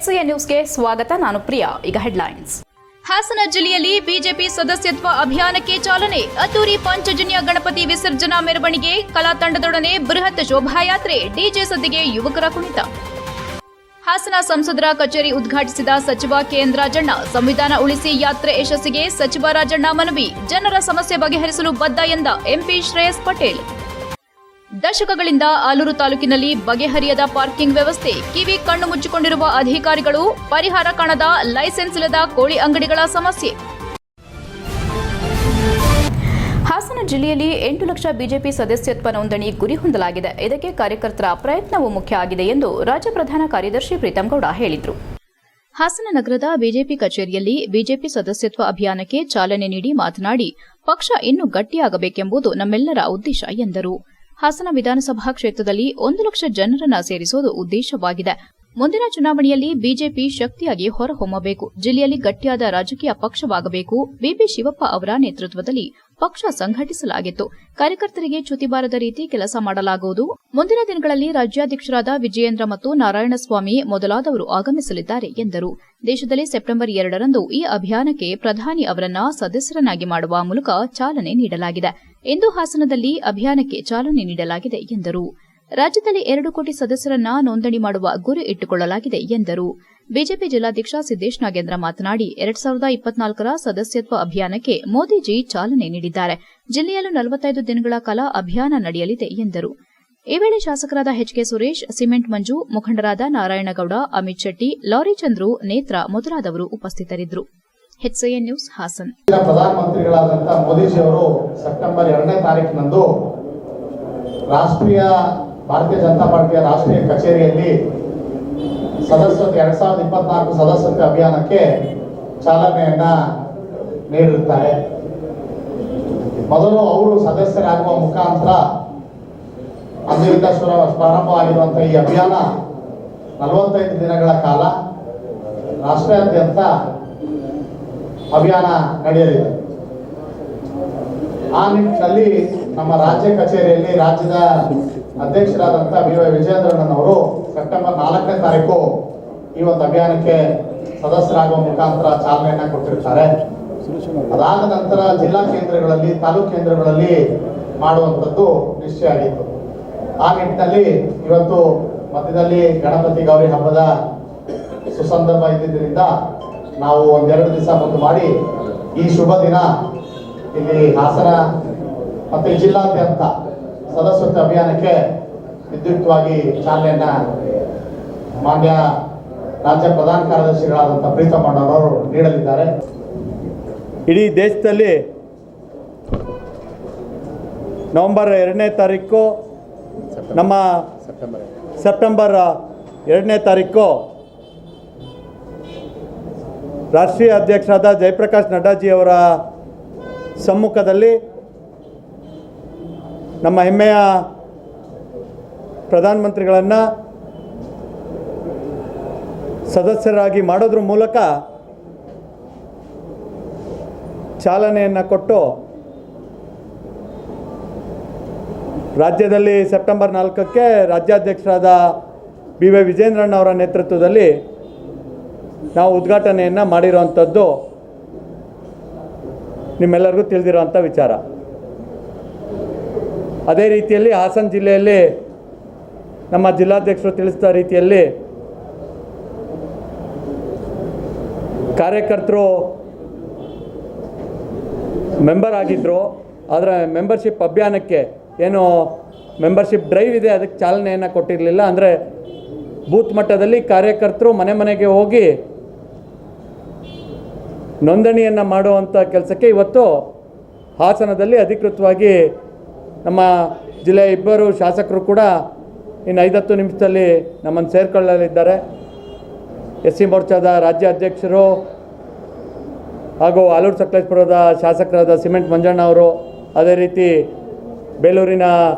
HCN ನ್ಯೂಸ್ಗೆ ಸ್ವಾಗತ. ನಾನು ಪ್ರಿಯಾ. ಈಗ ಹೆಡ್ಲೈನ್ಸ್. ಹಾಸನ ಜಿಲ್ಲೆಯಲ್ಲಿ ಬಿಜೆಪಿ ಸದಸ್ಯತ್ವ ಅಭಿಯಾನಕ್ಕೆ ಚಾಲನೆ. ಅದ್ದೂರಿ ಪಂಚಜನ್ಯ ಗಣಪತಿ ವಿಸರ್ಜನಾ ಮೆರವಣಿಗೆ, ಕಲಾ ತಂಡದೊಡನೆ ಬೃಹತ್ ಶೋಭಾಯಾತ್ರೆ, ಡಿಜೆ ಸದ್ದಿಗೆ ಯುವಕರ ಕುಣಿತ. ಹಾಸನ ಸಂಸದರ ಕಚೇರಿ ಉದ್ಘಾಟಿಸಿದ ಸಚಿವ ಕೆಎನ್ ರಾಜಣ್ಣ. ಸಂವಿಧಾನ ಉಳಿಸಿ ಯಾತ್ರೆ ಯಶಸ್ಸಿಗೆ ಸಚಿವ ರಾಜಣ್ಣ ಮನವಿ. ಜನರ ಸಮಸ್ಯೆ ಬಗೆಹರಿಸಲು ಬದ್ಧ ಎಂದ ಎಂಪಿ ಶ್ರೇಯಸ್ ಪಟೇಲ್. ದಶಕಗಳಿಂದ ಆಲೂರು ತಾಲೂಕಿನಲ್ಲಿ ಬಗೆಹರಿಯದ ಪಾರ್ಕಿಂಗ್ ವ್ಯವಸ್ಥೆ. ಕಿವಿ ಕಣ್ಣು ಮುಚ್ಚಿಕೊಂಡಿರುವ ಅಧಿಕಾರಿಗಳು. ಪರಿಹಾರ ಕಾಣದ ಲೈಸೆನ್ಸ್ ಇಲ್ಲದ ಕೋಳಿ ಅಂಗಡಿಗಳ ಸಮಸ್ಯೆ. ಹಾಸನ ಜಿಲ್ಲೆಯಲ್ಲಿ 8 ಲಕ್ಷ ಬಿಜೆಪಿ ಸದಸ್ಯತ್ವ ನೋಂದಣಿ ಗುರಿ ಹೊಂದಲಾಗಿದೆ. ಇದಕ್ಕೆ ಕಾರ್ಯಕರ್ತರ ಪ್ರಯತ್ನವೂ ಮುಖ್ಯ ಆಗಿದೆ ಎಂದು ರಾಜ್ಯ ಪ್ರಧಾನ ಕಾರ್ಯದರ್ಶಿ ಪ್ರೀತಂ ಗೌಡ ಹೇಳಿದರು. ಹಾಸನ ನಗರದ ಬಿಜೆಪಿ ಕಚೇರಿಯಲ್ಲಿ ಬಿಜೆಪಿ ಸದಸ್ಯತ್ವ ಅಭಿಯಾನಕ್ಕೆ ಚಾಲನೆ ನೀಡಿ ಮಾತನಾಡಿ, ಪಕ್ಷ ಇನ್ನೂ ಗಟ್ಟಿಯಾಗಬೇಕೆಂಬುದು ನಮ್ಮೆಲ್ಲರ ಉದ್ದೇಶ ಎಂದರು. ಹಾಸನ ವಿಧಾನಸಭಾ ಕ್ಷೇತ್ರದಲ್ಲಿ 1 ಲಕ್ಷ ಜನರನ್ನ ಸೇರಿಸುವುದು ಉದ್ದೇಶವಾಗಿದೆ. ಮುಂದಿನ ಚುನಾವಣೆಯಲ್ಲಿ ಬಿಜೆಪಿ ಶಕ್ತಿಯಾಗಿ ಹೊರಹೊಮ್ಮಬೇಕು. ಜಿಲ್ಲೆಯಲ್ಲಿ ಗಟ್ಟಿಯಾದ ರಾಜಕೀಯ ಪಕ್ಷವಾಗಬೇಕು. ಬಿಪಿ ಶಿವಪ್ಪ ಅವರ ನೇತೃತ್ವದಲ್ಲಿ ಪಕ್ಷ ಸಂಘಟಿಸಲಾಗಿತ್ತು. ಕಾರ್ಯಕರ್ತರಿಗೆ ಚ್ಯುತಿ ಬಾರದ ರೀತಿ ಕೆಲಸ ಮಾಡಲಾಗುವುದು. ಮುಂದಿನ ದಿನಗಳಲ್ಲಿ ರಾಜ್ಯಾಧ್ಯಕ್ಷರಾದ ವಿಜಯೇಂದ್ರ ಮತ್ತು ನಾರಾಯಣಸ್ವಾಮಿ ಮೊದಲಾದವರು ಆಗಮಿಸಲಿದ್ದಾರೆ ಎಂದರು. ದೇಶದಲ್ಲಿ ಸೆಪ್ಟೆಂಬರ್ 2ರಂದು ಈ ಅಭಿಯಾನಕ್ಕೆ ಪ್ರಧಾನಿ ಅವರನ್ನ ಸದಸ್ಯರನ್ನಾಗಿ ಮಾಡುವ ಮೂಲಕ ಚಾಲನೆ ನೀಡಲಾಗಿದೆ. ಇಂದು ಹಾಸನದಲ್ಲಿ ಅಭಿಯಾನಕ್ಕೆ ಚಾಲನೆ ನೀಡಲಾಗಿದೆ ಎಂದರು. ರಾಜ್ಯದಲ್ಲಿ 2 ಕೋಟಿ ಸದಸ್ಯರನ್ನ ನೋಂದಣಿ ಮಾಡುವ ಗುರಿ ಇಟ್ಟುಕೊಳ್ಳಲಾಗಿದೆ ಎಂದರು. ಬಿಜೆಪಿ ಜಿಲ್ಲಾಧ್ಯಕ್ಷ ಸಿದ್ದೇಶ್ ನಾಗೇಂದ್ರ ಮಾತನಾಡಿ, 2024ರ ಸದಸ್ಯತ್ವ ಅಭಿಯಾನಕ್ಕೆ ಮೋದಿಜಿ ಚಾಲನೆ ನೀಡಿದ್ದಾರೆ. ಜಿಲ್ಲೆಯಲ್ಲೂ 45 ದಿನಗಳ ಕಾಲ ಅಭಿಯಾನ ನಡೆಯಲಿದೆ ಎಂದರು. ಈ ವೇಳೆ ಶಾಸಕರಾದ ಎಚ್ಕೆ ಸುರೇಶ್, ಸಿಮೆಂಟ್ ಮಂಜು, ಮುಖಂಡರಾದ ನಾರಾಯಣಗೌಡ, ಅಮಿತ್ ಶೆಟ್ಟಿ, ಲಾರಿ ಚಂದ್ರು, ನೇತ್ರ ಮೊದಲಾದವರು ಉಪಸ್ಥಿತರಿದ್ದರು. HCN news Hassan. ಪ್ರಧಾನಮಂತ್ರಿಗಳಾದಂತಹ ಮೋದಿಜಿ ಅವರು ಸೆಪ್ಟೆಂಬರ್ 2ನೇ ತಾರೀಕಿನಂದು ಭಾರತೀಯ ಜನತಾ ಪಾರ್ಟಿಯ ರಾಷ್ಟ್ರೀಯ ಕಚೇರಿಯಲ್ಲಿ ಸದಸ್ಯತ್ವ 2024 ಸದಸ್ಯತ್ವ ಅಭಿಯಾನಕ್ಕೆ ಚಾಲನೆಯನ್ನ ನೀಡಿರುತ್ತಾರೆ. ಮೊದಲು ಅವರು ಸದಸ್ಯರಾಗುವ ಮುಖಾಂತರ ಅಂದಿನಿಂದ ಪ್ರಾರಂಭವಾಗಿರುವಂತಹ ಈ ಅಭಿಯಾನ 45 ದಿನಗಳ ಕಾಲ ರಾಷ್ಟ್ರಾದ್ಯಂತ ಅಭಿಯಾನ ನಡೆಯಲಿದೆ. ಆ ನಿಟ್ಟಿನಲ್ಲಿ ನಮ್ಮ ರಾಜ್ಯ ಕಚೇರಿಯಲ್ಲಿ ರಾಜ್ಯದ ಅಧ್ಯಕ್ಷರಾದಂತಹ ವಿಜಯೇಂದ್ರಣ್ಣನವರು ಸೆಪ್ಟೆಂಬರ್ 4ನೇ ತಾರೀಕು ಈ ಒಂದು ಅಭಿಯಾನಕ್ಕೆ ಸದಸ್ಯರಾಗುವ ಮುಖಾಂತರ ಚಾಲನೆಯನ್ನ ಕೊಟ್ಟಿರ್ತಾರೆ. ಅದಾದ ನಂತರ ಜಿಲ್ಲಾ ಕೇಂದ್ರಗಳಲ್ಲಿ, ತಾಲೂಕು ಕೇಂದ್ರಗಳಲ್ಲಿ ಮಾಡುವಂಥದ್ದು ನಿಶ್ಚಯ ಆಗಿತ್ತು. ಆ ನಿಟ್ಟಿನಲ್ಲಿ ಇವತ್ತು ಮಧ್ಯದಲ್ಲಿ ಗಣಪತಿ ಗೌರಿ ಹಬ್ಬದ ಸುಸಂದರ್ಭ ಇದ್ದಿದ್ದರಿಂದ ನಾವು 1-2 ದಿವಸ ಮುಂದೆ ಮಾಡಿ ಈ ಶುಭ ದಿನ ಇಲ್ಲಿ ಹಾಸನ ಮತ್ತು ಜಿಲ್ಲಾದ್ಯಂತ ಸದಸ್ಯತ್ವ ಅಭಿಯಾನಕ್ಕೆ ವಿದ್ಯುಕ್ತವಾಗಿ ಚಾಲನೆಯನ್ನ ಮಾನ್ಯ ರಾಜ್ಯ ಪ್ರಧಾನ ಕಾರ್ಯದರ್ಶಿಗಳಾದಂತಹ ಪ್ರೀತಂ ಅವರು ನೀಡಲಿದ್ದಾರೆ. ಇಡೀ ದೇಶದಲ್ಲಿ ನವೆಂಬರ್ 2ನೇ ತಾರೀಕು ನಮ್ಮ ಸೆಪ್ಟೆಂಬರ್ 2ನೇ ತಾರೀಕು ರಾಷ್ಟ್ರೀಯ ಅಧ್ಯಕ್ಷರಾದ ಜಯಪ್ರಕಾಶ್ ನಡ್ಡಾಜಿಯವರ ಸಮ್ಮುಖದಲ್ಲಿ ನಮ್ಮ ಹೆಮ್ಮೆಯ ಪ್ರಧಾನಮಂತ್ರಿಗಳನ್ನು ಸದಸ್ಯರಾಗಿ ಮಾಡೋದ್ರ ಮೂಲಕ ಚಾಲನೆಯನ್ನು ಕೊಟ್ಟು ರಾಜ್ಯದಲ್ಲಿ ಸೆಪ್ಟೆಂಬರ್ 4ಕ್ಕೆ ರಾಜ್ಯಾಧ್ಯಕ್ಷರಾದ BY ವಿಜಯೇಂದ್ರಣ್ಣ ಅವರ ನೇತೃತ್ವದಲ್ಲಿ ನಾವು ಉದ್ಘಾಟನೆಯನ್ನು ಮಾಡಿರೋವಂಥದ್ದು ನಿಮ್ಮೆಲ್ಲರಿಗೂ ತಿಳಿದಿರೋಂಥ ವಿಚಾರ. ಅದೇ ರೀತಿಯಲ್ಲಿ ಹಾಸನ ಜಿಲ್ಲೆಯಲ್ಲಿ ನಮ್ಮ ಜಿಲ್ಲಾಧ್ಯಕ್ಷರು ತಿಳಿಸಿದ ರೀತಿಯಲ್ಲಿ ಕಾರ್ಯಕರ್ತರು ಮೆಂಬರ್ ಆಗಿದ್ದರು. ಆದರೆ ಮೆಂಬರ್ಶಿಪ್ ಅಭಿಯಾನಕ್ಕೆ ಏನು ಮೆಂಬರ್ಶಿಪ್ ಡ್ರೈವ್ ಇದೆ ಅದಕ್ಕೆ ಚಾಲನೆಯನ್ನು ಕೊಟ್ಟಿರಲಿಲ್ಲ. ಅಂದರೆ ಬೂತ್ ಮಟ್ಟದಲ್ಲಿ ಕಾರ್ಯಕರ್ತರು ಮನೆ ಮನೆಗೆ ಹೋಗಿ ನೋಂದಣಿಯನ್ನು ಮಾಡುವಂಥ ಕೆಲಸಕ್ಕೆ ಇವತ್ತು ಹಾಸನದಲ್ಲಿ ಅಧಿಕೃತವಾಗಿ ನಮ್ಮ ಜಿಲ್ಲೆಯ 2 ಶಾಸಕರು ಕೂಡ ಇನ್ನು 5-10 ನಿಮಿಷದಲ್ಲಿ ನಮ್ಮನ್ನು ಸೇರಿಕೊಳ್ಳಲಿದ್ದಾರೆ. SC ಮೋರ್ಚಾದ ರಾಜ್ಯ ಅಧ್ಯಕ್ಷರು ಹಾಗೂ ಆಲೂರು ಸಕಲೇಶಪುರದ ಶಾಸಕರಾದ ಸಿಮೆಂಟ್ ಮಂಜಣ್ಣ ಅವರು, ಅದೇ ರೀತಿ ಬೇಲೂರಿನ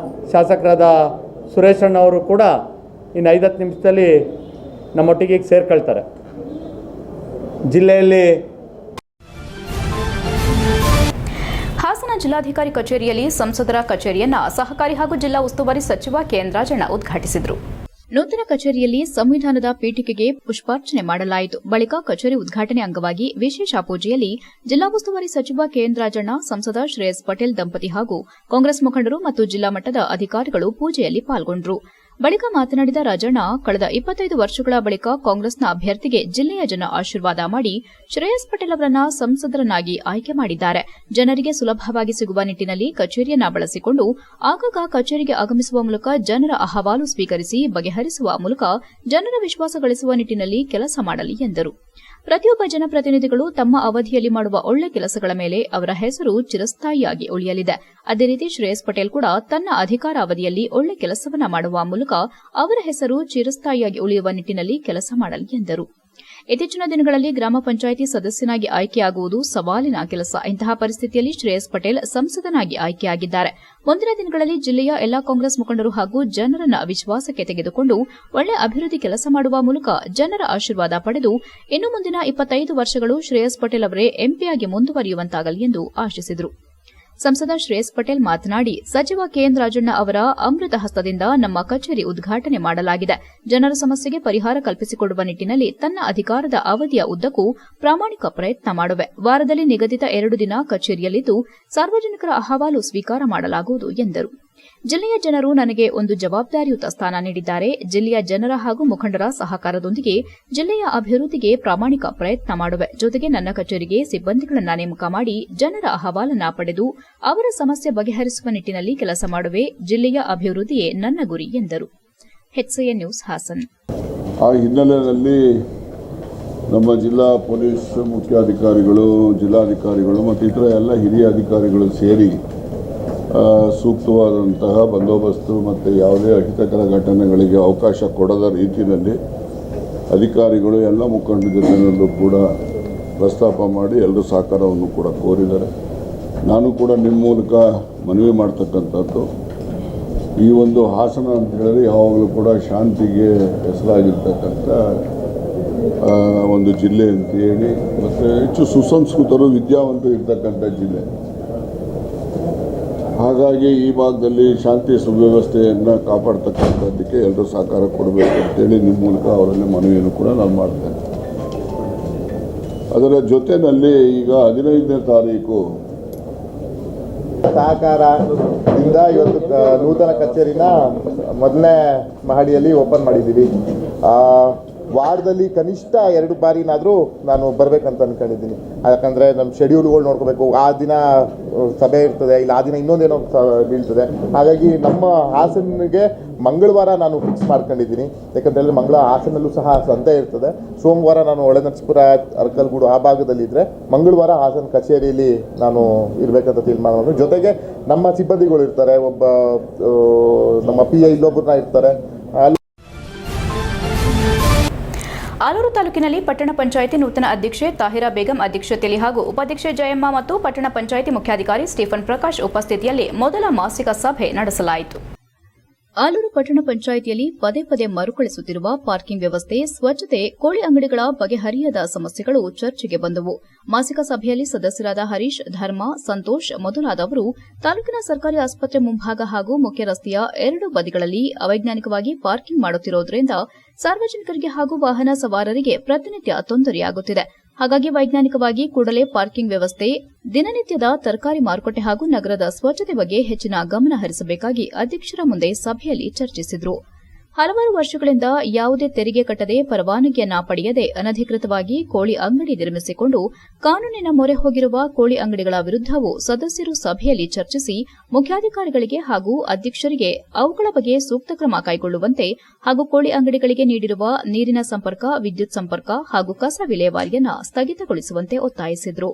ಶಾಸಕರಾದ ಸುರೇಶಣ್ಣವರು ಕೂಡ ಇನ್ನು 5-10 ನಿಮಿಷದಲ್ಲಿ ನಮ್ಮೊಟ್ಟಿಗೆ ಸೇರ್ಕೊಳ್ತಾರೆ. ಜಿಲ್ಲೆಯಲ್ಲಿ ಹಾಸನ ಜಿಲ್ಲಾಧಿಕಾರಿ ಕಚೇರಿಯಲ್ಲಿ ಸಂಸದರ ಕಚೇರಿಯನ್ನ ಸಹಕಾರಿ ಹಾಗೂ ಜಿಲ್ಲಾ ಉಸ್ತುವಾರಿ ಸಚಿವ ಕೆಎನ್ ರಾಜಣ್ಣ ಉದ್ಘಾಟಿಸಿದರು. ನೂತನ ಕಚೇರಿಯಲ್ಲಿ ಸಂವಿಧಾನದ ಪೀಠಿಕೆಗೆ ಪುಷ್ಪಾರ್ಚನೆ ಮಾಡಲಾಯಿತು. ಬಳಿಕ ಕಚೇರಿ ಉದ್ಘಾಟನೆ ಅಂಗವಾಗಿ ವಿಶೇಷ ಪೂಜೆಯಲ್ಲಿ ಜಿಲ್ಲಾ ಉಸ್ತುವಾರಿ ಸಚಿವ ಕೆಎನ್ ರಾಜಣ್ಣ, ಸಂಸದ ಶ್ರೇಯಸ್ ಪಟೇಲ್ ದಂಪತಿ ಹಾಗೂ ಕಾಂಗ್ರೆಸ್ ಮುಖಂಡರು ಮತ್ತು ಜಿಲ್ಲಾ ಮಟ್ಟದ ಅಧಿಕಾರಿಗಳು ಪೂಜೆಯಲ್ಲಿ ಪಾಲ್ಗೊಂಡರು. ಬಳಿಕ ಮಾತನಾಡಿದ ರಾಜಣ್ಣ, ಕಳೆದ 25 ವರ್ಷಗಳ ಬಳಿಕ ಕಾಂಗ್ರೆಸ್ನ ಅಭ್ಯರ್ಥಿಗೆ ಜಿಲ್ಲೆಯ ಜನ ಆಶೀರ್ವಾದ ಮಾಡಿ ಶ್ರೇಯಸ್ ಪಟೇಲ್ ಅವರನ್ನ ಸಂಸದರನ್ನಾಗಿ ಆಯ್ಕೆ ಮಾಡಿದ್ದಾರೆ. ಜನರಿಗೆ ಸುಲಭವಾಗಿ ಸಿಗುವ ನಿಟ್ಟಿನಲ್ಲಿ ಕಚೇರಿಯನ್ನ ಬಳಸಿಕೊಂಡು ಆಗಾಗ ಕಚೇರಿಗೆ ಆಗಮಿಸುವ ಮೂಲಕ ಜನರ ಅಹವಾಲು ಸ್ವೀಕರಿಸಿ ಬಗೆಹರಿಸುವ ಮೂಲಕ ಜನರ ವಿಶ್ವಾಸ ಗಳಿಸುವ ನಿಟ್ಟಿನಲ್ಲಿ ಕೆಲಸ ಮಾಡಲಿ ಎಂದರು. ಪ್ರತಿಯೊಬ್ಬ ಜನಪ್ರತಿನಿಧಿಗಳು ತಮ್ಮ ಅವಧಿಯಲ್ಲಿ ಮಾಡುವ ಒಳ್ಳೆ ಕೆಲಸಗಳ ಮೇಲೆ ಅವರ ಹೆಸರು ಚಿರಸ್ಥಾಯಿಯಾಗಿ ಉಳಿಯಲಿದೆ. ಅದೇ ರೀತಿ ಶ್ರೇಯಸ್ ಪಟೇಲ್ ಕೂಡ ತನ್ನ ಅಧಿಕಾರಾವಧಿಯಲ್ಲಿ ಒಳ್ಳೆ ಕೆಲಸವನ್ನ ಮಾಡುವ ಮೂಲಕ ಅವರ ಹೆಸರು ಚಿರಸ್ಥಾಯಿಯಾಗಿ ಉಳಿಯುವ ನಿಟ್ಟಿನಲ್ಲಿ ಕೆಲಸ ಮಾಡಲಿ ಎಂದರು. ಇತ್ತೀಚಿನ ದಿನಗಳಲ್ಲಿ ಗ್ರಾಮ ಪಂಚಾಯಿತಿ ಸದಸ್ಯನಾಗಿ ಆಯ್ಕೆಯಾಗುವುದು ಸವಾಲಿನ ಕೆಲಸ. ಇಂತಹ ಪರಿಸ್ಥಿತಿಯಲ್ಲಿ ಶ್ರೇಯಸ್ ಪಟೇಲ್ ಸಂಸದನಾಗಿ ಆಯ್ಕೆಯಾಗಿದ್ದಾರೆ. ಮುಂದಿನ ದಿನಗಳಲ್ಲಿ ಜಿಲ್ಲೆಯ ಎಲ್ಲಾ ಕಾಂಗ್ರೆಸ್ ಮುಖಂಡರು ಹಾಗೂ ಜನರನ್ನ ವಿಶ್ವಾಸಕ್ಕೆ ತೆಗೆದುಕೊಂಡು ಒಳ್ಳೆ ಅಭಿವೃದ್ಧಿ ಕೆಲಸ ಮಾಡುವ ಮೂಲಕ ಜನರ ಆಶೀರ್ವಾದ ಪಡೆದು ಇನ್ನು ಮುಂದಿನ 25 ವರ್ಷಗಳು ಶ್ರೇಯಸ್ ಪಟೇಲ್ ಅವರೇ ಎಂಪಿಯಾಗಿ ಮುಂದುವರಿಯುವಂತಾಗಲಿ ಎಂದು ಆಶಿಸಿದರು. ಸಂಸದ ಶ್ರೇಯಸ್ ಪಟೇಲ್ ಮಾತನಾಡಿ, ಸಚಿವ ಕೆಎನ್ ರಾಜಣ್ಣ ಅವರ ಅಮೃತ ಹಸ್ತದಿಂದ ನಮ್ಮ ಕಚೇರಿ ಉದ್ಘಾಟನೆ ಮಾಡಲಾಗಿದೆ. ಜನರ ಸಮಸ್ಯೆಗೆ ಪರಿಹಾರ ಕಲ್ಪಿಸಿಕೊಡುವ ನಿಟ್ಟಿನಲ್ಲಿ ತನ್ನ ಅಧಿಕಾರದ ಅವಧಿಯ ಉದ್ದಕ್ಕೂ ಪ್ರಾಮಾಣಿಕ ಪ್ರಯತ್ನ ಮಾಡುವೆ. ವಾರದಲ್ಲಿ ನಿಗದಿತ 2 ದಿನ ಕಚೇರಿಯಲ್ಲಿದ್ದು ಸಾರ್ವಜನಿಕರ ಅಹವಾಲು ಸ್ವೀಕಾರ ಮಾಡಲಾಗುವುದು ಎಂದರು. ಜಿಲ್ಲೆಯ ಜನರು ನನಗೆ ಒಂದು ಜವಾಬ್ದಾರಿಯುತ ಸ್ಥಾನ ನೀಡಿದ್ದಾರೆ. ಜಿಲ್ಲೆಯ ಜನರ ಹಾಗೂ ಮುಖಂಡರ ಸಹಕಾರದೊಂದಿಗೆ ಜಿಲ್ಲೆಯ ಅಭಿವೃದ್ಧಿಗೆ ಪ್ರಾಮಾಣಿಕ ಪ್ರಯತ್ನ ಮಾಡುವೆ. ಜೊತೆಗೆ ನನ್ನ ಕಚೇರಿಗೆ ಸಿಬ್ಬಂದಿಗಳನ್ನು ನೇಮಕ ಮಾಡಿ ಜನರ ಅಹವಾಲನ್ನ ಪಡೆದು ಅವರ ಸಮಸ್ಯೆ ಬಗೆಹರಿಸುವ ನಿಟ್ಟಿನಲ್ಲಿ ಕೆಲಸ ಮಾಡುವೆ. ಜಿಲ್ಲೆಯ ಅಭಿವೃದ್ಧಿಯೇ ನನ್ನ ಗುರಿ ಎಂದರು. HCN news Hassan. ಆ ಹಿನ್ನೆಲೆಯಲ್ಲಿ ನಮ್ಮ ಜಿಲ್ಲಾ ಪೊಲೀಸ್ ಮುಖ್ಯಾಧಿಕಾರಿಗಳು, ಜಿಲ್ಲಾಧಿಕಾರಿಗಳು ಮತ್ತು ಇತರ ಎಲ್ಲ ಹಿರಿಯ ಅಧಿಕಾರಿಗಳು ಸೇರಿ ಸೂಕ್ತವಾದಂತಹ ಬಂದೋಬಸ್ತು ಮತ್ತು ಯಾವುದೇ ಅಹಿತಕರ ಘಟನೆಗಳಿಗೆ ಅವಕಾಶ ಕೊಡದ ರೀತಿಯಲ್ಲಿ ಅಧಿಕಾರಿಗಳು ಎಲ್ಲ ಮುಖಂಡರ ಜೊತೆಯಲ್ಲೂ ಕೂಡ ಪ್ರಸ್ತಾಪ ಮಾಡಿ ಎಲ್ಲರೂ ಸಹಕಾರವನ್ನು ಕೂಡ ಕೋರಿದ್ದಾರೆ. ನಾನು ಕೂಡ ನಿಮ್ಮ ಮೂಲಕ ಮನವಿ ಮಾಡ್ತಕ್ಕಂಥದ್ದು, ಈ ಒಂದು ಹಾಸನ ಅಂತ ಹೇಳಿದ್ರೆ ಯಾವಾಗಲೂ ಕೂಡ ಶಾಂತಿಗೆ ಹೆಸರಾಗಿರ್ತಕ್ಕಂಥ ಒಂದು ಜಿಲ್ಲೆ ಅಂತ ಹೇಳಿ, ಮತ್ತು ಹೆಚ್ಚು ಸುಸಂಸ್ಕೃತರು, ವಿದ್ಯಾವಂತರು ಇರ್ತಕ್ಕಂಥ ಜಿಲ್ಲೆ. ಹಾಗಾಗಿ ಈ ಭಾಗದಲ್ಲಿ ಶಾಂತಿ ಸುವ್ಯವಸ್ಥೆಯನ್ನು ಕಾಪಾಡ್ತಕ್ಕಂಥದ್ದಕ್ಕೆ ಎಲ್ಲರೂ ಸಹಕಾರ ಕೊಡಬೇಕು ಅಂತೇಳಿ ನಿಮ್ಮ ಮೂಲಕ ಅವರಲ್ಲಿ ಮನವಿಯನ್ನು ಕೂಡ ನಾನು ಮಾಡ್ತೇನೆ. ಅದರ ಜೊತೆಯಲ್ಲಿ ಈಗ 15ನೇ ತಾರೀಕು ಸಹಕಾರದಿಂದ ಇವತ್ತು ನೂತನ ಕಚೇರಿನ ಮೊದಲನೇ ಮಹಡಿಯಲ್ಲಿ ಓಪನ್ ಮಾಡಿದ್ದೀವಿ. ವಾರದಲ್ಲಿ ಕನಿಷ್ಠ 2 ಬಾರಿನಾದರೂ ನಾನು ಬರಬೇಕಂತ ಅಂದ್ಕೊಂಡಿದ್ದೀನಿ. ಯಾಕಂದರೆ ನಮ್ಮ ಶೆಡ್ಯೂಲ್ಗಳು ನೋಡ್ಕೋಬೇಕು. ಆ ದಿನ ಸಭೆ ಇರ್ತದೆ, ಇಲ್ಲ ಆ ದಿನ ಇನ್ನೊಂದೇನೋ ಬೀಳ್ತದೆ. ಹಾಗಾಗಿ ನಮ್ಮ ಹಾಸನಿಗೆ ಮಂಗಳವಾರ ನಾನು ಫಿಕ್ಸ್ ಮಾಡ್ಕೊಂಡಿದ್ದೀನಿ. ಯಾಕಂತೇಳಿದ್ರೆ ಹಾಸನಲ್ಲೂ ಸಹ ಸಂತೆ ಇರ್ತದೆ. ಸೋಮವಾರ ನಾನು ಹೊಳೆನರಸೀಪುರ, ಅರಕಲಗೂಡು ಆ ಭಾಗದಲ್ಲಿದ್ದರೆ ಮಂಗಳವಾರ ಹಾಸನ ಕಚೇರಿಯಲ್ಲಿ ನಾನು ಇರಬೇಕಂತ ತೀರ್ಮಾನ ಮಾಡಿದ್ರು. ಜೊತೆಗೆ ನಮ್ಮ ಸಿಬ್ಬಂದಿಗಳು ಇರ್ತಾರೆ, ಒಬ್ಬ ನಮ್ಮ PI ಇಲ್ಲೊಬ್ಬರನ್ನ ಇರ್ತಾರೆ. ಆಲೂರು ತಾಲೂಕಿನಲ್ಲಿ ಪಟ್ಟಣ ಪಂಚಾಯಿತಿ ನೂತನ ಅಧ್ಯಕ್ಷೆ ತಾಹಿರಾ ಬೇಗಂ ಅಧ್ಯಕ್ಷತೆಯಲ್ಲಿ ಹಾಗೂ ಉಪಾಧ್ಯಕ್ಷೆ ಜಯಮ್ಮ ಮತ್ತು ಪಟ್ಟಣ ಪಂಚಾಯಿತಿ ಮುಖ್ಯಾಧಿಕಾರಿ ಸ್ಟೀಫನ್ ಪ್ರಕಾಶ್ ಉಪಸ್ಥಿತಿಯಲ್ಲಿ ಮೊದಲ ಮಾಸಿಕ ಸಭೆ ನಡೆಸಲಾಯಿತು. ಆಲೂರು ಪಟ್ಟಣ ಪಂಚಾಯಿತಿಯಲ್ಲಿ ಪದೇ ಪದೇ ಮರುಕಳಿಸುತ್ತಿರುವ ಪಾರ್ಕಿಂಗ್ ವ್ಯವಸ್ಥೆ, ಸ್ವಚ್ಛತೆ, ಕೋಳಿ ಅಂಗಡಿಗಳ ಬಗೆಹರಿಯದ ಸಮಸ್ಯೆಗಳು ಚರ್ಚೆಗೆ ಬಂದವು. ಮಾಸಿಕ ಸಭೆಯಲ್ಲಿ ಸದಸ್ಯರಾದ ಹರೀಶ್, ಧರ್ಮ, ಸಂತೋಷ್ ಮೊದಲಾದವರು ತಾಲೂಕಿನ ಸರ್ಕಾರಿ ಆಸ್ಪತ್ರೆ ಮುಂಭಾಗ ಹಾಗೂ ಮುಖ್ಯ ರಸ್ತೆಯ 2 ಬದಿಗಳಲ್ಲಿ ಅವೈಜ್ಞಾನಿಕವಾಗಿ ಪಾರ್ಕಿಂಗ್ ಮಾಡುತ್ತಿರುವುದರಿಂದ ಸಾರ್ವಜನಿಕರಿಗೆ ಹಾಗೂ ವಾಹನ ಸವಾರರಿಗೆ ಪ್ರತಿನಿತ್ಯ ತೊಂದರೆಯಾಗುತ್ತಿದೆ. ಹಾಗಾಗಿ ವೈಜ್ಞಾನಿಕವಾಗಿ ಕೂಡಲೇ ಪಾರ್ಕಿಂಗ್ ವ್ಯವಸ್ಥೆ, ದಿನನಿತ್ಯದ ತರಕಾರಿ ಮಾರುಕಟ್ಟೆ ಹಾಗೂ ನಗರದ ಸ್ವಚ್ಛತೆ ಬಗ್ಗೆ ಹೆಚ್ಚಿನ ಗಮನ ಹರಿಸಬೇಕಾಗಿ ಅಧ್ಯಕ್ಷರ ಮುಂದೆ ಸಭೆಯಲ್ಲಿ ಚರ್ಚಿಸಿದರು. ಹಲವಾರು ವರ್ಷಗಳಿಂದ ಯಾವುದೇ ತೆರಿಗೆ ಕಟ್ಟದೆ, ಪರವಾನಗಿಯನ್ನ ಪಡೆಯದೆ ಅನಧಿಕೃತವಾಗಿ ಕೋಳಿ ಅಂಗಡಿ ನಿರ್ಮಿಸಿಕೊಂಡು ಕಾನೂನಿನ ಮೊರೆ ಹೋಗಿರುವ ಕೋಳಿ ಅಂಗಡಿಗಳ ವಿರುದ್ದವೂ ಸದಸ್ಯರು ಸಭೆಯಲ್ಲಿ ಚರ್ಚಿಸಿ ಮುಖ್ಯಾಧಿಕಾರಿಗಳಿಗೆ ಹಾಗೂ ಅಧ್ಯಕ್ಷರಿಗೆ ಅವುಗಳ ಬಗ್ಗೆ ಸೂಕ್ತ ಕ್ರಮ ಕೈಗೊಳ್ಳುವಂತೆ ಹಾಗೂ ಕೋಳಿ ಅಂಗಡಿಗಳಿಗೆ ನೀಡಿರುವ ನೀರಿನ ಸಂಪರ್ಕ, ವಿದ್ಯುತ್ ಸಂಪರ್ಕ ಹಾಗೂ ಕಸ ವಿಲೇವಾರಿಯನ್ನು ಸ್ಥಗಿತಗೊಳಿಸುವಂತೆ ಒತ್ತಾಯಿಸಿದರು.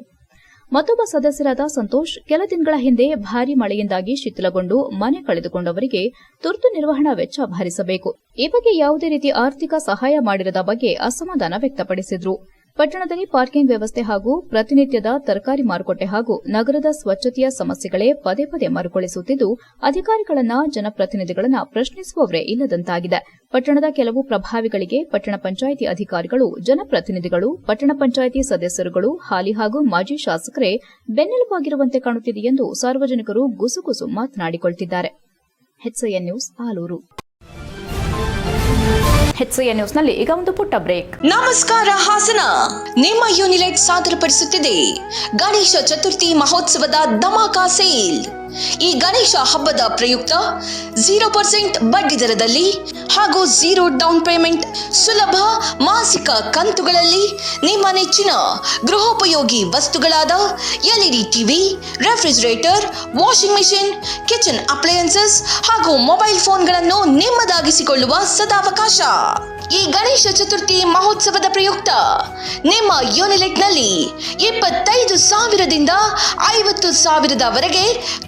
ಮತ್ತೊಬ್ಬ ಸದಸ್ಯರಾದ ಸಂತೋಷ್, ಕೆಲ ದಿನಗಳ ಹಿಂದೆ ಭಾರೀ ಮಳೆಯಿಂದಾಗಿ ಶಿಥಿಲಗೊಂಡು ಮನೆ ಕಳೆದುಕೊಂಡವರಿಗೆ ತುರ್ತು ನಿರ್ವಹಣಾ ವೆಚ್ಚ ಭರಿಸಬೇಕು. ಈ ಬಗ್ಗೆ ಯಾವುದೇ ರೀತಿ ಆರ್ಥಿಕ ಸಹಾಯ ಮಾಡಿರದ ಬಗ್ಗೆ ಅಸಮಾಧಾನ ವ್ಯಕ್ತಪಡಿಸಿದರು. ಪಟ್ಟಣದಲ್ಲಿ ಪಾರ್ಕಿಂಗ್ ವ್ಯವಸ್ಥೆ ಹಾಗೂ ಪ್ರತಿನಿತ್ಯದ ತರಕಾರಿ ಮಾರುಕಟ್ಟೆ ಹಾಗೂ ನಗರದ ಸ್ವಚ್ಛತೆಯ ಸಮಸ್ಯೆಗಳೇ ಪದೇ ಪದೇ ಮರುಕಳಿಸುತ್ತಿದ್ದು ಅಧಿಕಾರಿಗಳನ್ನ, ಜನಪ್ರತಿನಿಧಿಗಳನ್ನ ಪ್ರಶ್ನಿಸುವವರೇ ಇಲ್ಲದಂತಾಗಿದೆ. ಪಟ್ಟಣದ ಕೆಲವು ಪ್ರಭಾವಿಗಳಿಗೆ ಪಟ್ಟಣ ಪಂಚಾಯಿತಿ ಅಧಿಕಾರಿಗಳು, ಜನಪ್ರತಿನಿಧಿಗಳು, ಪಟ್ಟಣ ಪಂಚಾಯಿತಿ ಸದಸ್ಯರುಗಳು, ಹಾಲಿ ಹಾಗೂ ಮಾಜಿ ಶಾಸಕರೇ ಬೆನ್ನೆಲುಬಾಗಿರುವಂತೆ ಕಾಣುತ್ತಿದೆ ಎಂದು ಸಾರ್ವಜನಿಕರು ಗುಸುಗುಸು ಮಾತನಾಡಿಕೊಳ್ಳುತ್ತಿದ್ದಾರೆ. HCN news Alur. HCN ನ್ಯೂಸ್ನಲ್ಲಿ ಈಗ ಒಂದು ಪುಟ್ಟ ಬ್ರೇಕ್. ನಮಸ್ಕಾರ ಹಾಸನ, ನಿಮ್ಮ ಯೂನಿಲೆಟ್ ಸಾದರಪಡಿಸುತ್ತಿದೆ ಗಣೇಶ ಚತುರ್ಥಿ ಮಹೋತ್ಸವದ ಧಮಾಕಾ ಸೇಲ್. ಈ ಗಣೇಶ ಹಬ್ಬದ ಪ್ರಯುಕ್ತ 0% ಬಡ್ಡಿ ದರದಲ್ಲಿ ಹಾಗೂ 0 ಡೌನ್ ಪೇಮೆಂಟ್ ಸುಲಭ ಮಾಸಿಕ ಕಂತುಗಳಲ್ಲಿ ನಿಮ್ಮ ನೆಚ್ಚಿನ ಗೃಹೋಪಯೋಗಿ ವಸ್ತುಗಳಾದ LED TV, refrigerator, washing machine, kitchen appliances ಹಾಗೂ ಮೊಬೈಲ್ ಫೋನ್ಗಳನ್ನು ನಿಮ್ಮದಾಗಿಸಿಕೊಳ್ಳುವ ಸದಾವಕಾಶ. ಈ ಗಣೇಶ ಚತುರ್ಥಿ ಮಹೋತ್ಸವದ ಪ್ರಯುಕ್ತ ನಿಮ್ಮ ಯೂನಿಲೆಟ್ನಲ್ಲಿ 25,000ದಿಂದ 50,000ವರೆಗೆ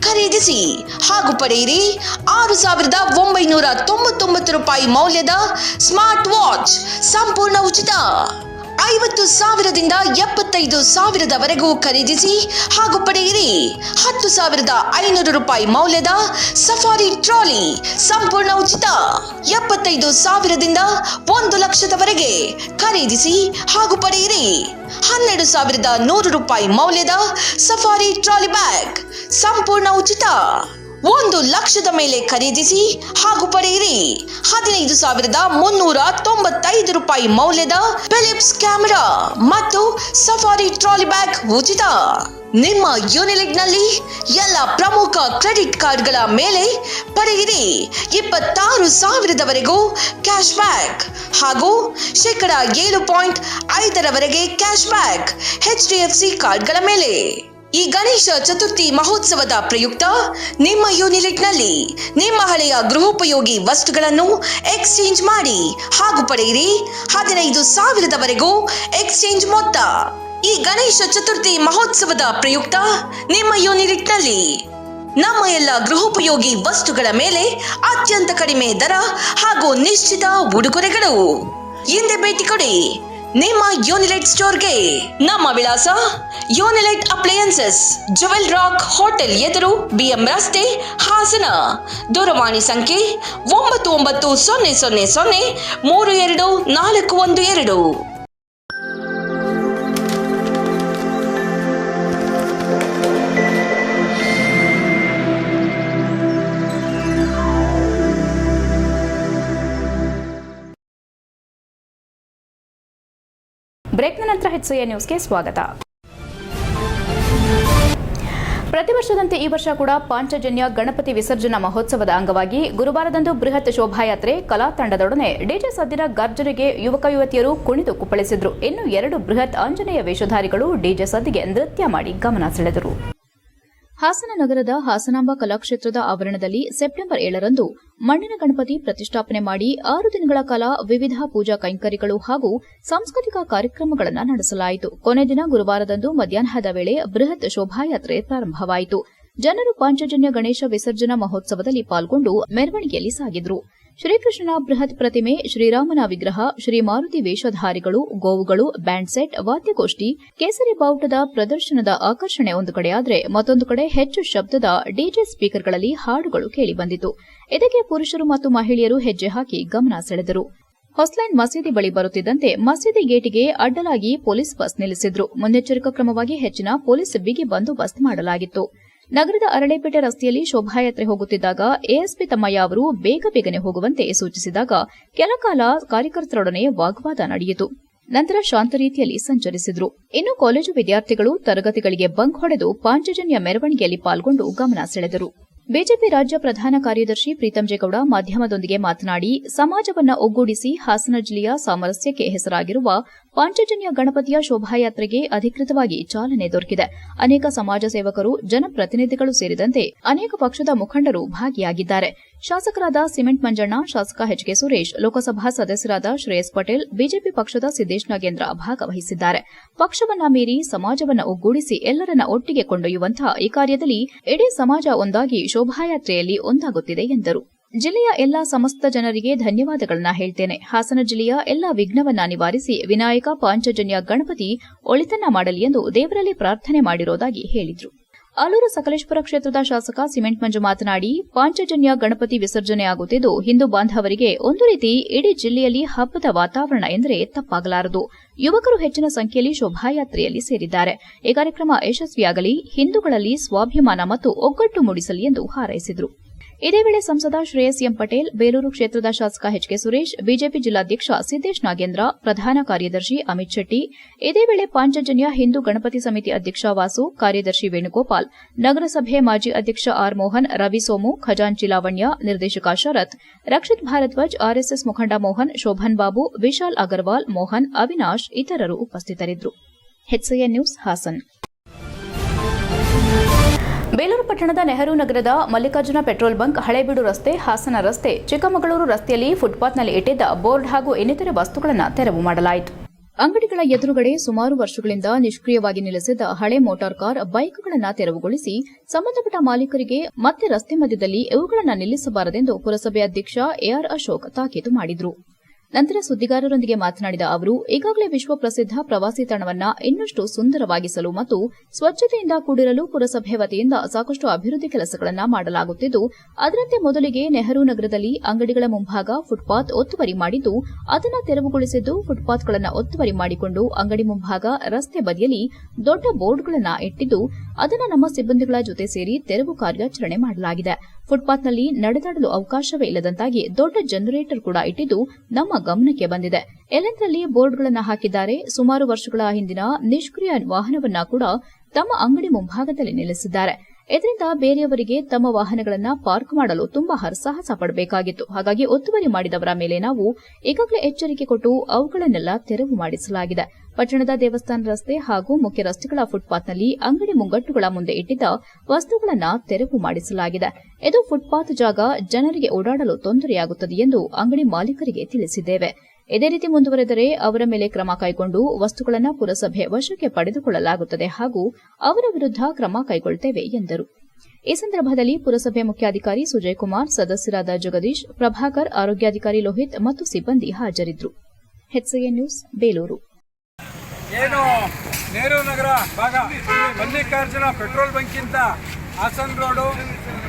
ಖರೀದಿಸಿ ಹಾಗೂ ಪಡೆಯಿರಿ 6,999 ರೂಪಾಯಿ ಮೌಲ್ಯದ ಸ್ಮಾರ್ಟ್ ವಾಚ್ ಸಂಪೂರ್ಣ ಉಚಿತ. 50,000ದಿಂದ 75,000ವರೆಗೂ ಖರೀದಿಸಿ ಹಾಗೂ ಪಡೆಯಿರಿ 10,500 ರೂಪಾಯಿ ಮೌಲ್ಯದ ಸಫಾರಿ ಟ್ರಾಲಿ ಸಂಪೂರ್ಣ ಉಚಿತ. 75,000ದಿಂದ 1,00,000ವರೆಗೆ ಖರೀದಿಸಿ ಹಾಗೂ ಪಡೆಯಿರಿ 12,100 ರೂಪಾಯಿ ಮೌಲ್ಯದ ಸಫಾರಿ ಟ್ರಾಲಿ ಬ್ಯಾಗ್ ಸಂಪೂರ್ಣ ಉಚಿತ. 1,00,000 ಮೇಲೆ ಖರೀದಿಸಿ ಹಾಗೂ ಪಡೆಯಿರಿ 15,395 ರೂಪಾಯಿ ಮೌಲ್ಯದ ಫಿಲಿಪ್ಸ್ ಕ್ಯಾಮೆರಾ ಮತ್ತು ಸಫಾರಿ ಟ್ರಾಲಿ ಬ್ಯಾಗ್ ಉಚಿತ. ನಿಮ್ಮ ಯೂನಿಲೆಟ್ನಲ್ಲಿ ಎಲ್ಲ ಪ್ರಮುಖ ಕ್ರೆಡಿಟ್ ಕಾರ್ಡ್ಗಳ ಮೇಲೆ ಪಡೆಯಿರಿ 26,000ವರೆಗೂ ಕ್ಯಾಶ್ ಬ್ಯಾಕ್ ಹಾಗೂ %7.5 ಕ್ಯಾಶ್ ಬ್ಯಾಕ್ HDFC ಕಾರ್ಡ್ಗಳ ಮೇಲೆ. ಈ ಗಣೇಶ ಚತುರ್ಥಿ ಮಹೋತ್ಸವದ ಪ್ರಯುಕ್ತ ನಿಮ್ಮ ಯೂನಿಲೆಟ್ನಲ್ಲಿ ನಿಮ್ಮ ಹಳೆಯ ಗೃಹೋಪಯೋಗಿ ವಸ್ತುಗಳನ್ನು ಎಕ್ಸ್ಚೇಂಜ್ ಮಾಡಿ ಹಾಗೂ ಪಡೆಯಿರಿ 15,000ವರೆಗೂ ಎಕ್ಸ್ಚೇಂಜ್ ಮೊತ್ತ. ಈ ಗಣೇಶ ಚತುರ್ಥಿ ಮಹೋತ್ಸವದ ಪ್ರಯುಕ್ತ ನಿಮ್ಮ ಯೂನಿಲೆಟ್ನಲ್ಲಿ ನಮ್ಮ ಎಲ್ಲ ಗೃಹೋಪಯೋಗಿ ವಸ್ತುಗಳ ಮೇಲೆ ಅತ್ಯಂತ ಕಡಿಮೆ ದರ ಹಾಗೂ ನಿಶ್ಚಿತ ಉಡುಗೊರೆಗಳು. ಹಿಂದೆ ಭೇಟಿ ಕೊಡಿ ನಿಮ್ಮ ಯೂನಿಲೆಟ್ ಸ್ಟೋರ್ಗೆ. ನಮ್ಮ ವಿಳಾಸ Unilet appliances, jewel rock hotel ಎದುರು, BM ರಸ್ತೆ, ಹಾಸನ. ದೂರವಾಣಿ ಸಂಖ್ಯೆ 9900032412. ಬ್ರೇಕ್ನ ನಂತರ HCN ನ್ಯೂಸ್ಗೆ ಸ್ವಾಗತ. ಪ್ರತಿ ವರ್ಷದಂತೆ ಈ ವರ್ಷ ಕೂಡ ಪಾಂಚಜನ್ಯ ಗಣಪತಿ ವಿಸರ್ಜನಾ ಮಹೋತ್ಸವದ ಅಂಗವಾಗಿ ಗುರುವಾರದಂದು ಬೃಹತ್ ಶೋಭಾಯಾತ್ರೆ ಕಲಾ ತಂಡದೊಡನೆ ಡಿಜೆ ಸದ್ದಿನ ಗರ್ಜನೆಗೆ ಯುವಕ ಯುವತಿಯರು ಕುಣಿದು ಕುಪ್ಪಳಿಸಿದ್ರು. ಇನ್ನು 2 ಬೃಹತ್ ಆಂಜನೇಯ ವೇಷಧಾರಿಗಳು ಡಿಜೆ ಸದ್ದಿಗೆ ನೃತ್ಯ ಮಾಡಿ ಗಮನ ಸೆಳೆದರು. ಹಾಸನ ನಗರದ ಹಾಸನಾಂಬ ಕಲಾಕ್ಷೇತ್ರದ ಆವರಣದಲ್ಲಿ ಸೆಪ್ಟೆಂಬರ್ 7ರಂದು ಮಣ್ಣಿನ ಗಣಪತಿ ಪ್ರತಿಷ್ಠಾಪನೆ ಮಾಡಿ 6 ದಿನಗಳ ಕಾಲ ವಿವಿಧ ಪೂಜಾ ಕೈಂಕರ್ಯಗಳು ಹಾಗೂ ಸಾಂಸ್ಕೃತಿಕ ಕಾರ್ಯಕ್ರಮಗಳನ್ನು ನಡೆಸಲಾಯಿತು. ಕೊನೆ ದಿನ ಗುರುವಾರದಂದು ಮಧ್ಯಾಹ್ನದ ವೇಳೆ ಬೃಹತ್ ಶೋಭಾಯಾತ್ರೆ ಪ್ರಾರಂಭವಾಯಿತು. ಜನರು ಪಾಂಚಜನ್ಯ ಗಣೇಶ ವಿಸರ್ಜನಾ ಮಹೋತ್ಸವದಲ್ಲಿ ಪಾಲ್ಗೊಂಡು ಮೆರವಣಿಗೆಯಲ್ಲಿ ಸಾಗಿದ್ರು. ಶ್ರೀಕೃಷ್ಣನ ಬೃಹತ್ ಪ್ರತಿಮೆ, ಶ್ರೀರಾಮನ ವಿಗ್ರಹ, ಶ್ರೀ ಮಾರುತಿ ವೇಷಧಾರಿಗಳು, ಗೋವುಗಳು, ಬ್ಯಾಂಡ್ ಸೆಟ್, ವಾದ್ಯಗೋಷ್ಠಿ, ಕೇಸರಿ ಬಾವುಟದ ಪ್ರದರ್ಶನದ ಆಕರ್ಷಣೆ ಒಂದು ಕಡೆಯಾದರೆ ಮತ್ತೊಂದು ಕಡೆ ಹೆಚ್ಚು ಶಬ್ದದ ಡಿಜೆ ಸ್ಪೀಕರ್ಗಳಲ್ಲಿ ಹಾಡುಗಳು ಕೇಳಿಬಂದಿತು. ಇದಕ್ಕೆ ಪುರುಷರು ಮತ್ತು ಮಹಿಳೆಯರು ಹೆಜ್ಜೆ ಹಾಕಿ ಗಮನ ಸೆಳೆದರು. ಹೊಸ್ಲೈನ್ ಮಸೀದಿ ಬಳಿ ಬರುತ್ತಿದ್ದಂತೆ ಮಸೀದಿ ಗೇಟಿಗೆ ಅಡ್ಡಲಾಗಿ ಪೊಲೀಸ್ ಬಸ್ ನಿಲ್ಲಿಸಿದ್ರು. ಮುನ್ನೆಚ್ಚರಿಕಾ ಕ್ರಮವಾಗಿ ಹೆಚ್ಚಿನ ಪೊಲೀಸ್ ಬಿಗಿ ಬಂದೋಬಸ್ತ್ ಮಾಡಲಾಗಿತ್ತು. ನಗರದ ಅರಳೇಪೇಟೆ ರಸ್ತೆಯಲ್ಲಿ ಶೋಭಾಯಾತ್ರೆ ಹೋಗುತ್ತಿದ್ದಾಗ ಎಎಸ್ಪಿ ತಮ್ಮಯ್ಯ ಅವರು ಬೇಗನೆ ಹೋಗುವಂತೆ ಸೂಚಿಸಿದಾಗ ಕೆಲಕಾಲ ಕಾರ್ಯಕರ್ತರೊಡನೆ ವಾಗ್ವಾದ ನಡೆಯಿತು. ನಂತರ ಶಾಂತ ರೀತಿಯಲ್ಲಿ ಸಂಚರಿಸಿದ್ರು. ಇನ್ನು ಕಾಲೇಜು ವಿದ್ಯಾರ್ಥಿಗಳು ತರಗತಿಗಳಿಗೆ ಬಂಕ್ ಹೊಡೆದು ಪಾಂಚಜನ್ಯ ಮೆರವಣಿಗೆಯಲ್ಲಿ ಪಾಲ್ಗೊಂಡು ಗಮನ ಸೆಳೆದರು. ಬಿಜೆಪಿ ರಾಜ್ಯ ಪ್ರಧಾನ ಕಾರ್ಯದರ್ಶಿ ಪ್ರೀತಂ ಜೇಗೌಡ ಮಾಧ್ಯಮದೊಂದಿಗೆ ಮಾತನಾಡಿ, ಸಮಾಜವನ್ನು ಒಗ್ಗೂಡಿಸಿ ಹಾಸನ ಜಿಲ್ಲೆಯ ಸಾಮರಸ್ಯಕ್ಕೆ ಹೆಸರಾಗಿರುವ ಪಾಂಚಜನ್ಯ ಗಣಪತಿಯ ಶೋಭಾಯಾತ್ರೆಗೆ ಅಧಿಕೃತವಾಗಿ ಚಾಲನೆ ದೊರಕಿದೆ. ಅನೇಕ ಸಮಾಜ ಸೇವಕರು, ಜನಪ್ರತಿನಿಧಿಗಳು ಸೇರಿದಂತೆ ಅನೇಕ ಪಕ್ಷದ ಮುಖಂಡರು ಭಾಗಿಯಾಗಿದ್ದಾರೆ. ಶಾಸಕರಾದ ಸಿಮೆಂಟ್ ಮಂಜಣ್ಣ, ಶಾಸಕ ಎಚ್ಕೆ ಸುರೇಶ್, ಲೋಕಸಭಾ ಸದಸ್ಯರಾದ ಶ್ರೇಯಸ್ ಪಟೇಲ್, ಬಿಜೆಪಿ ಪಕ್ಷದ ಸಿದ್ದೇಶ್ ನಾಗೇಂದ್ರ ಭಾಗವಹಿಸಿದ್ದಾರೆ. ಪಕ್ಷವನ್ನ ಮೀರಿ ಸಮಾಜವನ್ನು ಒಗ್ಗೂಡಿಸಿ ಎಲ್ಲರನ್ನ ಒಟ್ಟಿಗೆ ಕೊಂಡೊಯ್ಯುವಂತಹ ಈ ಕಾರ್ಯದಲ್ಲಿ ಇಡೀ ಸಮಾಜ ಒಂದಾಗಿ ಶೋಭಾಯಾತ್ರೆಯಲ್ಲಿ ಒಂದಾಗುತ್ತಿದೆ ಎಂದರು. ಜಿಲ್ಲೆಯ ಎಲ್ಲಾ ಸಮಸ್ತ ಜನರಿಗೆ ಧನ್ಯವಾದಗಳನ್ನ ಹೇಳ್ತೇನೆ. ಹಾಸನ ಜಿಲ್ಲೆಯ ಎಲ್ಲಾ ವಿಘ್ನವನ್ನ ನಿವಾರಿಸಿ ವಿನಾಯಕ ಪಾಂಚಜನ್ಯ ಗಣಪತಿ ಒಳಿತನ್ನ ಮಾಡಲಿ ಎಂದು ದೇವರಲ್ಲಿ ಪ್ರಾರ್ಥನೆ ಮಾಡಿರೋದಾಗಿ ಹೇಳಿದರು. ಆಲೂರು ಸಕಲೇಶ್ಪುರ ಕ್ಷೇತ್ರದ ಶಾಸಕ ಸಿಮೆಂಟ್ ಮಂಜು ಮಾತನಾಡಿ, ಪಾಂಚಜನ್ಯ ಗಣಪತಿ ವಿಸರ್ಜನೆಯಾಗುತ್ತಿದ್ದು ಹಿಂದೂ ಬಾಂಧವರಿಗೆ ಒಂದು ರೀತಿ ಇಡೀ ಜಿಲ್ಲೆಯಲ್ಲಿ ಹಬ್ಬದ ವಾತಾವರಣ ಎಂದರೆ ತಪ್ಪಾಗಲಾರದು. ಯುವಕರು ಹೆಚ್ಚಿನ ಸಂಖ್ಯೆಯಲ್ಲಿ ಶೋಭಾಯಾತ್ರೆಯಲ್ಲಿ ಸೇರಿದ್ದಾರೆ. ಈ ಕಾರ್ಯಕ್ರಮ ಯಶಸ್ವಿಯಾಗಲಿ, ಹಿಂದೂಗಳಲ್ಲಿ ಸ್ವಾಭಿಮಾನ ಮತ್ತು ಒಗ್ಗಟ್ಟು ಮೂಡಿಸಲಿ ಎಂದು ಹಾರೈಸಿದರು. ಇದೇ ವೇಳೆ ಸಂಸದ ಶ್ರೇಯಸ್ ಎಂ ಪಟೇಲ್, ಬೇಲೂರು ಕ್ಷೇತ್ರದ ಶಾಸಕ ಎಚ್ಕೆ ಸುರೇಶ್, ಬಿಜೆಪಿ ಜಿಲ್ಲಾಧ್ಯಕ್ಷ ಸಿದ್ದೇಶ್ ನಾಗೇಂದ್ರ, ಪ್ರಧಾನ ಕಾರ್ಯದರ್ಶಿ ಅಮಿತ್ ಶೆಟ್ಟಿ, ಇದೇ ವೇಳೆ ಪಾಂಚಜನ್ಯ ಹಿಂದೂ ಗಣಪತಿ ಸಮಿತಿ ಅಧ್ಯಕ್ಷ ವಾಸು, ಕಾರ್ಯದರ್ಶಿ ವೇಣುಗೋಪಾಲ್, ನಗರಸಭೆ ಮಾಜಿ ಅಧ್ಯಕ್ಷ ಆರ್ ಮೋಹನ್, ರವಿ ಸೋಮು, ಖಜಾಂಚಿ ಲಾವಣ್ಯ, ನಿರ್ದೇಶಕ ಶರತ್, ರಕ್ಷಿತ್ ಭಾರದ್ವಾಜ್, ಆರ್ಎಸ್ಎಸ್ ಮುಖಂಡ ಮೋಹನ್, ಶೋಭನ್ ಬಾಬು, ವಿಶಾಲ್ ಅಗರ್ವಾಲ್, ಮೋಹನ್, ಅವಿನಾಶ್ ಇತರರು ಉಪಸ್ಥಿತರಿದ್ದರು. HCN news Haasan. ಬೇಲೂರು ಪಟ್ಟಣದ ನೆಹರು ನಗರದ ಮಲ್ಲಿಕಾರ್ಜುನ ಪೆಟ್ರೋಲ್ ಬಂಕ್, ಹಳೇಬೀಡು ರಸ್ತೆ, ಹಾಸನ ರಸ್ತೆ, ಚಿಕ್ಕಮಗಳೂರು ರಸ್ತೆಯಲ್ಲಿ ಫುಟ್ಪಾತ್ನಲ್ಲಿ ಇಟ್ಟಿದ್ದ ಬೋರ್ಡ್ ಹಾಗೂ ಇನ್ನಿತರೆ ವಸ್ತುಗಳನ್ನು ತೆರವು ಮಾಡಲಾಯಿತು. ಅಂಗಡಿಗಳ ಎದುರುಗಡೆ ಸುಮಾರು ವರ್ಷಗಳಿಂದ ನಿಷ್ಕ್ರಿಯವಾಗಿ ನೆಲೆಸಿದ್ದ ಹಳೆ ಮೋಟಾರ್ ಕಾರ್, ಬೈಕ್ಗಳನ್ನು ತೆರವುಗೊಳಿಸಿ ಸಂಬಂಧಪಟ್ಟ ಮಾಲೀಕರಿಗೆ ಮತ್ತೆ ರಸ್ತೆ ಮಧ್ಯದಲ್ಲಿ ಇವುಗಳನ್ನು ನಿಲ್ಲಿಸಬಾರದೆಂದು ಪುರಸಭೆ ಅಧ್ಯಕ್ಷ ಎಆರ್ ಅಶೋಕ್ ತಾಕೀತು ಮಾಡಿದರು. ನಂತರ ಸುದ್ದಿಗಾರರೊಂದಿಗೆ ಮಾತನಾಡಿದ ಅವರು, ಈಗಾಗಲೇ ವಿಶ್ವ ಪ್ರಸಿದ್ಧ ಪ್ರವಾಸಿ ತಾಣವನ್ನು ಇನ್ನಷ್ಟು ಸುಂದರವಾಗಿಸಲು ಮತ್ತು ಸ್ವಚ್ಛತೆಯಿಂದ ಕೂಡಿರಲು ಪುರಸಭೆ ವತಿಯಿಂದ ಸಾಕಷ್ಟು ಅಭಿವೃದ್ಧಿ ಕೆಲಸಗಳನ್ನು ಮಾಡಲಾಗುತ್ತಿದ್ದು, ಅದರಂತೆ ಮೊದಲಿಗೆ ನೆಹರು ನಗರದಲ್ಲಿ ಅಂಗಡಿಗಳ ಮುಂಭಾಗ ಫುಟ್ಪಾತ್ ಒತ್ತುವರಿ ಮಾಡಿದ್ದು, ಅದನ್ನು ತೆರವುಗೊಳಿಸಿದ್ದು, ಫುಟ್ಪಾತ್ಗಳನ್ನು ಒತ್ತುವರಿ ಮಾಡಿಕೊಂಡು ಅಂಗಡಿ ಮುಂಭಾಗ ರಸ್ತೆ ಬದಿಯಲ್ಲಿ ದೊಡ್ಡ ಬೋರ್ಡ್ಗಳನ್ನು ಇಟ್ಟಿದ್ದು, ಅದನ್ನು ನಮ್ಮ ಸಿಬ್ಬಂದಿಗಳ ಜೊತೆ ಸೇರಿ ತೆರವು ಕಾರ್ಯಾಚರಣೆ ಮಾಡಲಾಗಿದೆ. ಫುಟ್ಪಾತ್ನಲ್ಲಿ ನಡೆದಾಡಲು ಅವಕಾಶವೇ ಇಲ್ಲದಂತಾಗಿ ದೊಡ್ಡ ಜನರೇಟರ್ ಕೂಡ ಇಟ್ಟಿದ್ದು ನಮ್ಮ ಗಮನಕ್ಕೆ ಬಂದಿದೆ. ಎಲ್ಲೆಂದರಲ್ಲಿ ಬೋರ್ಡ್ಗಳನ್ನು ಹಾಕಿದ್ದಾರೆ. ಸುಮಾರು ವರ್ಷಗಳ ಹಿಂದಿನ ನಿಷ್ಕ್ರಿಯ ವಾಹನವನ್ನ ಕೂಡ ತಮ್ಮ ಅಂಗಡಿ ಮುಂಭಾಗದಲ್ಲಿ ನಿಲ್ಲಿಸಿದ್ದಾರೆ. ಇದರಿಂದ ಬೇರೆಯವರಿಗೆ ತಮ್ಮ ವಾಹನಗಳನ್ನು ಪಾರ್ಕ್ ಮಾಡಲು ತುಂಬಾ ಹರಸಾಹಸ ಪಡಬೇಕಾಗಿತ್ತು. ಹಾಗಾಗಿ ಒತ್ತುವರಿ ಮಾಡಿದವರ ಮೇಲೆ ನಾವು ಈಗಾಗಲೇ ಎಚ್ಚರಿಕೆ ಕೊಟ್ಟು ಅವುಗಳನ್ನೆಲ್ಲ ತೆರವು ಮಾಡಿಸಲಾಗಿದೆ. ಪಟ್ಟಣದ ದೇವಸ್ಥಾನ ರಸ್ತೆ ಹಾಗೂ ಮುಖ್ಯ ರಸ್ತೆಗಳ ಫುಟ್ಪಾತ್ನಲ್ಲಿ ಅಂಗಡಿ ಮುಂಗಟ್ಟುಗಳ ಮುಂದೆ ಇಟ್ಟಿದ್ದ ವಸ್ತುಗಳನ್ನು ತೆರವು ಮಾಡಿಸಲಾಗಿದೆ. ಇದು ಫುಟ್ಪಾತ್ ಜಾಗ, ಜನರಿಗೆ ಓಡಾಡಲು ತೊಂದರೆಯಾಗುತ್ತದೆ ಎಂದು ಅಂಗಡಿ ಮಾಲೀಕರಿಗೆ ತಿಳಿಸಿದ್ದೇವೆ. ಇದೇ ರೀತಿ ಮುಂದುವರೆದರೆ ಅವರ ಮೇಲೆ ಕ್ರಮ ಕೈಗೊಂಡು ವಸ್ತುಗಳನ್ನು ಪುರಸಭೆ ವಶಕ್ಕೆ ಪಡೆದುಕೊಳ್ಳಲಾಗುತ್ತದೆ ಹಾಗೂ ಅವರ ವಿರುದ್ಧ ಕ್ರಮ ಕೈಗೊಳ್ಳುತ್ತೇವೆ ಎಂದರು. ಈ ಸಂದರ್ಭದಲ್ಲಿ ಪುರಸಭೆ ಮುಖ್ಯಾಧಿಕಾರಿ ಸುಜಯ್ ಕುಮಾರ್, ಸದಸ್ಯರಾದ ಜಗದೀಶ್, ಪ್ರಭಾಕರ್, ಆರೋಗ್ಯಾಧಿಕಾರಿ ಲೋಹಿತ್ ಮತ್ತು ಸಿಬ್ಬಂದಿ ಹಾಜರಿದ್ದರು. HCN news Belur. ಏನು ನೆಹರು ನಗರ ಭಾಗ ಮಲ್ಲಿಕಾರ್ಜುನ ಪೆಟ್ರೋಲ್ ಬಂಕ್ಕಿಂತ ಹಾಸನ್ ರೋಡು,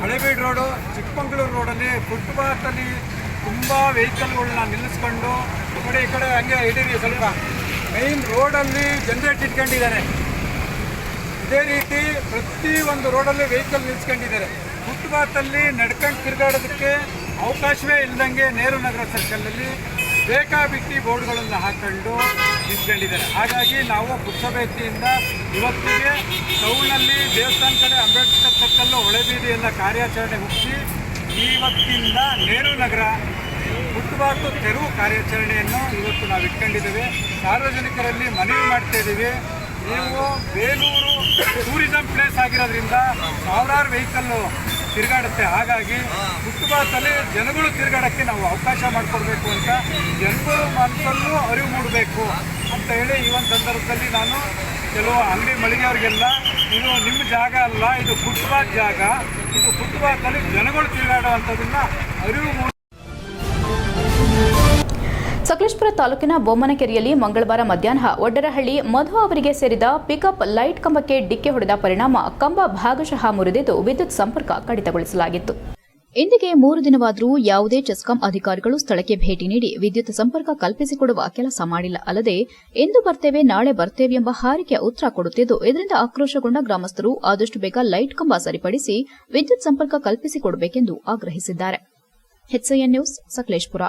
ಹಳೇಬೀಡು ರೋಡು, ಚಿಕ್ಕಮಗಳೂರು ರೋಡಲ್ಲಿ ಫುಟ್ಪಾತಲ್ಲಿ ತುಂಬ ವೆಹಿಕಲ್ಗಳನ್ನ ನಿಲ್ಲಿಸ್ಕೊಂಡು ಈ ಕಡೆ ಹಂಗೆ ಹಿಡೀರಿ, ಸ್ವಲ್ಪ ಮೈನ್ ರೋಡಲ್ಲಿ ಜನರೇಟ್ ಇಟ್ಕೊಂಡಿದ್ದಾರೆ. ಇದೇ ರೀತಿ ಪ್ರತಿಯೊಂದು ರೋಡಲ್ಲಿ ವೆಹಿಕಲ್ ನಿಲ್ಲಿಸ್ಕೊಂಡಿದ್ದಾರೆ. ಫುಟ್ಪಾತಲ್ಲಿ ನಡ್ಕೊಂಡು ತಿರುಗಾಡೋದಕ್ಕೆ ಅವಕಾಶವೇ ಇಲ್ಲದಂಗೆ ನೆಹರು ನಗರ ಸರ್ಕಲಲ್ಲಿ ಬೇಕಾಬಿಟ್ಟಿ ಬೋರ್ಡ್ಗಳನ್ನು ಹಾಕೊಂಡು ನಿಂತ್ಕೊಂಡಿದ್ದಾರೆ. ಹಾಗಾಗಿ ನಾವು ಪುರಸಭೆಯಿಂದ ಇವತ್ತಿಗೆ ಟೌನಲ್ಲಿ ದೇವಸ್ಥಾನ ಕಡೆ ಅಂಬೇಡ್ಕರ್ ಸರ್ಕಲ್ಲು, ಹೊಳೆಬೀದಿ ಎಲ್ಲ ಕಾರ್ಯಾಚರಣೆ ಮುಗಿಸಿ ಇವತ್ತಿಂದ ನೆಹರು ನಗರ ಫುಟ್ಪಾತ್ ತೆರವು ಕಾರ್ಯಾಚರಣೆಯನ್ನು ಇವತ್ತು ನಾವು ಇಟ್ಕೊಂಡಿದ್ದೇವೆ. ಸಾರ್ವಜನಿಕರಲ್ಲಿ ಮನವಿ ಮಾಡ್ತಾ ಇದ್ದೀವಿ, ನೀವು ಬೇಲೂರು ಟೂರಿಸಂ ಪ್ಲೇಸ್ ಆಗಿರೋದ್ರಿಂದ ಸಾವಿರಾರು ವೆಹಿಕಲ್ಲು ತಿರುಗಾಡುತ್ತೆ. ಹಾಗಾಗಿ ಫುಟ್ಪಾತಲ್ಲಿ ಜನಗಳು ತಿರುಗಾಡೋಕ್ಕೆ ನಾವು ಅವಕಾಶ ಮಾಡಿಕೊಡ್ಬೇಕು ಅಂತ ಜನಗಳ ಮನಸ್ಸಲ್ಲೂ ಅರಿವು ಮೂಡಬೇಕು ಅಂತ ಹೇಳಿ ಈ ಒಂದು ಸಂದರ್ಭದಲ್ಲಿ ನಾನು ಕೆಲವು ಅಂಗಡಿ ಮಳಿಗೆಯವರಿಗೆಲ್ಲ, ಇದು ನಿಮ್ಮ ಜಾಗ ಅಲ್ಲ, ಇದು ಫುಟ್ಪಾತ್ ಜಾಗ, ಇದು ಫುಟ್ಪಾತಲ್ಲಿ ಜನಗಳು ತಿರುಗಾಡುವಂಥದ್ದನ್ನ ಅರಿವು ಮೂಡಿ. ಸಕಲೇಶಪುರ ತಾಲೂಕಿನ ಬೊಮ್ಮನಕೆರೆಯಲ್ಲಿ ಮಂಗಳವಾರ ಮಧ್ಯಾಹ್ನ ಒಡ್ಡರಹಳ್ಳಿ ಮಧು ಅವರಿಗೆ ಸೇರಿದ ಪಿಕಪ್ ಲೈಟ್ ಕಂಬಕ್ಕೆ ಡಿಕ್ಕಿ ಹೊಡೆದ ಪರಿಣಾಮ ಕಂಬ ಭಾಗಶಃ ಮುರಿದಿದ್ದು ವಿದ್ಯುತ್ ಸಂಪರ್ಕ ಕಡಿತಗೊಳಿಸಲಾಗಿತ್ತು. ಇಂದಿಗೆ 3 ದಿನವಾದರೂ ಯಾವುದೇ ಚೆಸ್ಕಾಂ ಅಧಿಕಾರಿಗಳು ಸ್ಥಳಕ್ಕೆ ಭೇಟಿ ನೀಡಿ ವಿದ್ಯುತ್ ಸಂಪರ್ಕ ಕಲ್ಪಿಸಿಕೊಡುವ ಕೆಲಸ ಮಾಡಿಲ್ಲ. ಅಲ್ಲದೆ ಎಂದು ಬರ್ತೇವೆ, ನಾಳೆ ಬರ್ತೇವೆ ಎಂಬ ಹಾರಿಕೆ ಉತ್ತರ ಕೊಡುತ್ತಿದ್ದು, ಇದರಿಂದ ಆಕ್ರೋಶಗೊಂಡ ಗ್ರಾಮಸ್ಥರು ಆದಷ್ಟು ಬೇಗ ಲೈಟ್ ಕಂಬ ಸರಿಪಡಿಸಿ ವಿದ್ಯುತ್ ಸಂಪರ್ಕ ಕಲ್ಪಿಸಿಕೊಡಬೇಕೆಂದು ಆಗ್ರಹಿಸಿದ್ದಾರೆ. HCN news Sakleshpur.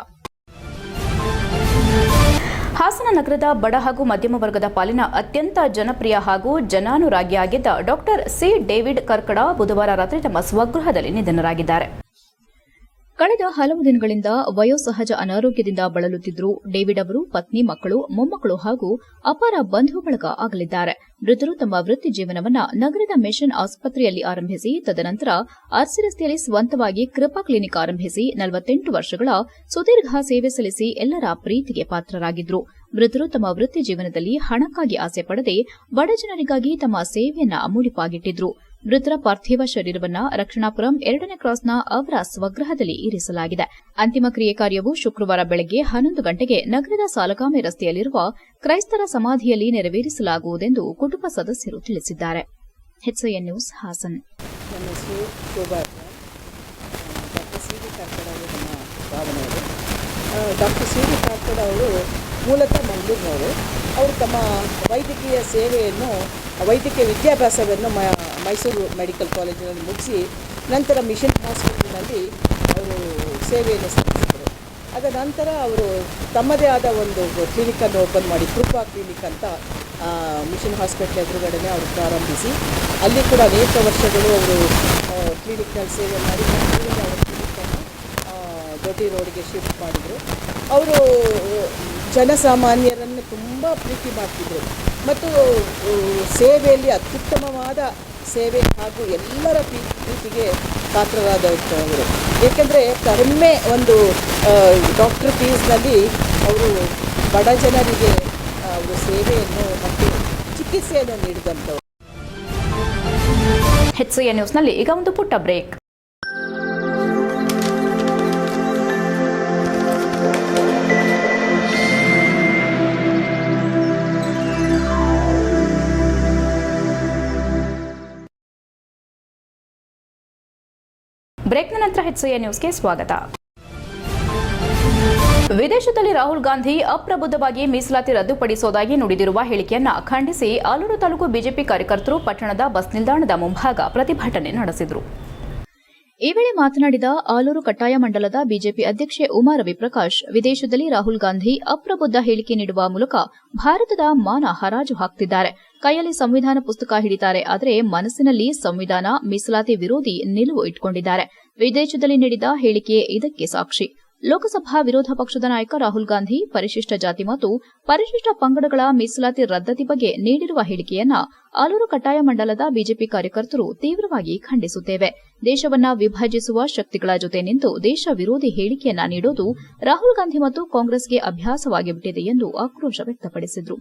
ಹಾಸನ ನಗರದ ಬಡ ಹಾಗೂ ಮಧ್ಯಮ ವರ್ಗದ ಪಾಲಿನ ಅತ್ಯಂತ ಜನಪ್ರಿಯ ಹಾಗೂ ಜನಾನುರಾಗಿಯಾಗಿದ್ದ ಡಾ ಸಿ ಡೇವಿಡ್ ಕರ್ಕಡ ಬುಧವಾರ ರಾತ್ರಿ ತಮ್ಮ ಸ್ವಗೃಹದಲ್ಲಿ ನಿಧನರಾಗಿದ್ದಾರೆ. ಕಳೆದ ಹಲವು ದಿನಗಳಿಂದ ವಯೋಸಹಜ ಅನಾರೋಗ್ಯದಿಂದ ಬಳಲುತ್ತಿದ್ದರು. ಡೇವಿಡ್ ಅವರು ಪತ್ನಿ, ಮಕ್ಕಳು, ಮೊಮ್ಮಕ್ಕಳು ಹಾಗೂ ಅಪಾರ ಬಂಧು ಬಳಗ ಆಗಲಿದ್ದಾರೆ. ಮೃತರು ತಮ್ಮ ವೃತ್ತಿ ಜೀವನವನ್ನ ನಗರದ ಮಿಷನ್ ಆಸ್ಪತ್ರೆಯಲ್ಲಿ ಆರಂಭಿಸಿ ತದನಂತರ ಆರ್ಸಿ ರಸ್ತೆಯಲ್ಲಿ ಸ್ವಂತವಾಗಿ ಕೃಪಾ ಕ್ಲಿನಿಕ್ ಆರಂಭಿಸಿ 48 ವರ್ಷಗಳ ಸುದೀರ್ಘ ಸೇವೆ ಸಲ್ಲಿಸಿ ಎಲ್ಲರ ಪ್ರೀತಿಗೆ ಪಾತ್ರರಾಗಿದ್ದರು. ಮೃತರು ತಮ್ಮ ವೃತ್ತಿ ಜೀವನದಲ್ಲಿ ಹಣಕ್ಕಾಗಿ ಆಸೆ ಪಡದೆ ಬಡಜನರಿಗಾಗಿ ತಮ್ಮ ಸೇವೆಯನ್ನ ಮುಡಿಪಾಗಿಟ್ಟಿದ್ರು. ಮೃತರ ಪಾರ್ಥಿವ ಶರೀರವನ್ನ ರಕ್ಷಣಾಪುರಂ 2ನೇ ಕ್ರಾಸ್ನ ಅವರ ಸ್ವಗೃಹದಲ್ಲಿ ಇರಿಸಲಾಗಿದೆ. ಅಂತಿಮ ಕ್ರಿಯೆ ಕಾರ್ಯವು ಶುಕ್ರವಾರ ಬೆಳಗ್ಗೆ 11 ಗಂಟೆಗೆ ನಗರದ ಸಾಲಗಾಮೆ ರಸ್ತೆಯಲ್ಲಿರುವ ಕ್ರೈಸ್ತರ ಸಮಾಧಿಯಲ್ಲಿ ನೆರವೇರಿಸಲಾಗುವುದೆಂದು ಕುಟುಂಬ ಸದಸ್ಯರು ತಿಳಿಸಿದ್ದಾರೆ. HCN news Hassan. Doctor C D Karkada ಅವರು ಮೂಲತಃ ಮಂಗಳೂರಿನವರು. ಅವರು ತಮ್ಮ ವೈದ್ಯಕೀಯ ಸೇವೆಯನ್ನು, ವೈದ್ಯಕೀಯ ವಿದ್ಯಾಭ್ಯಾಸವನ್ನು ಮೈಸೂರು ಮೆಡಿಕಲ್ ಕಾಲೇಜಿನಲ್ಲಿ ಮುಗಿಸಿ ನಂತರ ಮಿಷನ್ ಹಾಸ್ಪಿಟಲ್ನಲ್ಲಿ ಅವರು ಸೇವೆಯನ್ನು ಸಲ್ಲಿಸಿದರು. ಅದ ನಂತರ ಅವರು ತಮ್ಮದೇ ಆದ ಒಂದು ಕ್ಲಿನಿಕನ್ನು ಓಪನ್ ಮಾಡಿ, ಕೃಪಾ ಕ್ಲಿನಿಕ್ ಅಂತ ಮಿಷನ್ ಹಾಸ್ಪಿಟಲ್ ಎದುರುಗಡೆ ಅವರು ಪ್ರಾರಂಭಿಸಿ ಅಲ್ಲಿ ಕೂಡ ಅನೇಕ ವರ್ಷಗಳು ಅವರು ಕ್ಲಿನಿಕ್ನಲ್ಲಿ ಸೇವೆ ಮಾಡಿ ಅವರ ಕ್ಲಿನಿಕ್ಕನ್ನು ದೊಡ್ಡಿ ರೋಡ್ಗೆ ಶಿಫ್ಟ್ ಮಾಡಿದರು. ಅವರು ಜನಸಾಮಾನ್ಯರನ್ನು ತುಂಬ ಪ್ರೀತಿ ಮಾಡ್ತಿದ್ದರು ಮತ್ತು ಸೇವೆಯಲ್ಲಿ ಅತ್ಯುತ್ತಮವಾದ ಸೇವೆ ಹಾಗೂ ಎಲ್ಲರ ಪ್ರೀತಿಗೆ ಪಾತ್ರರಾದವರು. ಏಕೆಂದರೆ ಕಡಿಮೆ ಒಂದು ಡಾಕ್ಟರ್ ಫೀಸ್ನಲ್ಲಿ ಅವರು ಬಡ ಜನರಿಗೆ ಅವರು ಸೇವೆಯನ್ನು ಮತ್ತು ಚಿಕಿತ್ಸೆಯನ್ನು ನೀಡಿದಂಥವರು. HCN ನ್ಯೂಸ್ನಲ್ಲಿ ಈಗ ಒಂದು ಪುಟ್ಟ ಬ್ರೇಕ್. ಬ್ರೇಕ್ನ ನಂತರ HCN ನ್ಯೂಸ್ಗೆ ಸ್ವಾಗತ. ವಿದೇಶದಲ್ಲಿ ರಾಹುಲ್ ಗಾಂಧಿ ಅಪ್ರಬುದ್ಧವಾಗಿ ಮೀಸಲಾತಿ ರದ್ದುಪಡಿಸುವುದಾಗಿ ನುಡಿದಿರುವ ಹೇಳಿಕೆಯನ್ನ ಖಂಡಿಸಿ ಆಲೂರು ತಾಲೂಕು ಬಿಜೆಪಿ ಕಾರ್ಯಕರ್ತರು ಪಟ್ಟಣದ ಬಸ್ ನಿಲ್ದಾಣದ ಮುಂಭಾಗ ಪ್ರತಿಭಟನೆ ನಡೆಸಿದರು. ಈ ವೇಳೆ ಮಾತನಾಡಿದ ಆಲೂರು ಕಟ್ಟಾಯ ಮಂಡಲದ ಬಿಜೆಪಿ ಅಧ್ಯಕ್ಷೆ ಉಮಾ ರವಿಪ್ರಕಾಶ್, ವಿದೇಶದಲ್ಲಿ ರಾಹುಲ್ ಗಾಂಧಿ ಅಪ್ರಬುದ್ಧ ಹೇಳಿಕೆ ನೀಡುವ ಮೂಲಕ ಭಾರತದ ಮಾನ ಹರಾಜು ಹಾಕ್ತಿದ್ದಾರೆ. ಕೈಯಲ್ಲಿ ಸಂವಿಧಾನ ಪುಸ್ತಕ ಹಿಡಿತಾರೆ, ಆದರೆ ಮನಸ್ಸಿನಲ್ಲಿ ಸಂವಿಧಾನ ಮೀಸಲಾತಿ ವಿರೋಧಿ ನಿಲುವು ಇಟ್ಟುಕೊಂಡಿದ್ದಾರೆ. ವಿದೇಶದಲ್ಲಿ ನೀಡಿದ ಹೇಳಿಕೆ ಇದಕ್ಕೆ ಸಾಕ್ಷಿ. ಲೋಕಸಭಾ ವಿರೋಧ ಪಕ್ಷದ ನಾಯಕ ರಾಹುಲ್ ಗಾಂಧಿ ಪರಿಶಿಷ್ಟ ಜಾತಿ ಮತ್ತು ಪರಿಶಿಷ್ಟ ಪಂಗಡಗಳ ಮೀಸಲಾತಿ ರದ್ದತಿ ಬಗ್ಗೆ ನೀಡಿರುವ ಹೇಳಿಕೆಯನ್ನ ಆಲೂರು ಕಟ್ಟಾಯ ಮಂಡಲದ ಬಿಜೆಪಿ ಕಾರ್ಯಕರ್ತರು ತೀವ್ರವಾಗಿ ಖಂಡಿಸುತ್ತೇವೆ. ದೇಶವನ್ನ ವಿಭಜಿಸುವ ಶಕ್ತಿಗಳ ಜೊತೆ ನಿಂತು ದೇಶ ವಿರೋಧಿ ಹೇಳಿಕೆಯನ್ನ ನೀಡೋದು ರಾಹುಲ್ ಗಾಂಧಿ ಮತ್ತು ಕಾಂಗ್ರೆಸ್ಗೆ ಅಭ್ಯಾಸವಾಗಿಬಿಟ್ಟಿದೆ ಎಂದು ಆಕ್ರೋಶ ವ್ಯಕ್ತಪಡಿಸಿದರು.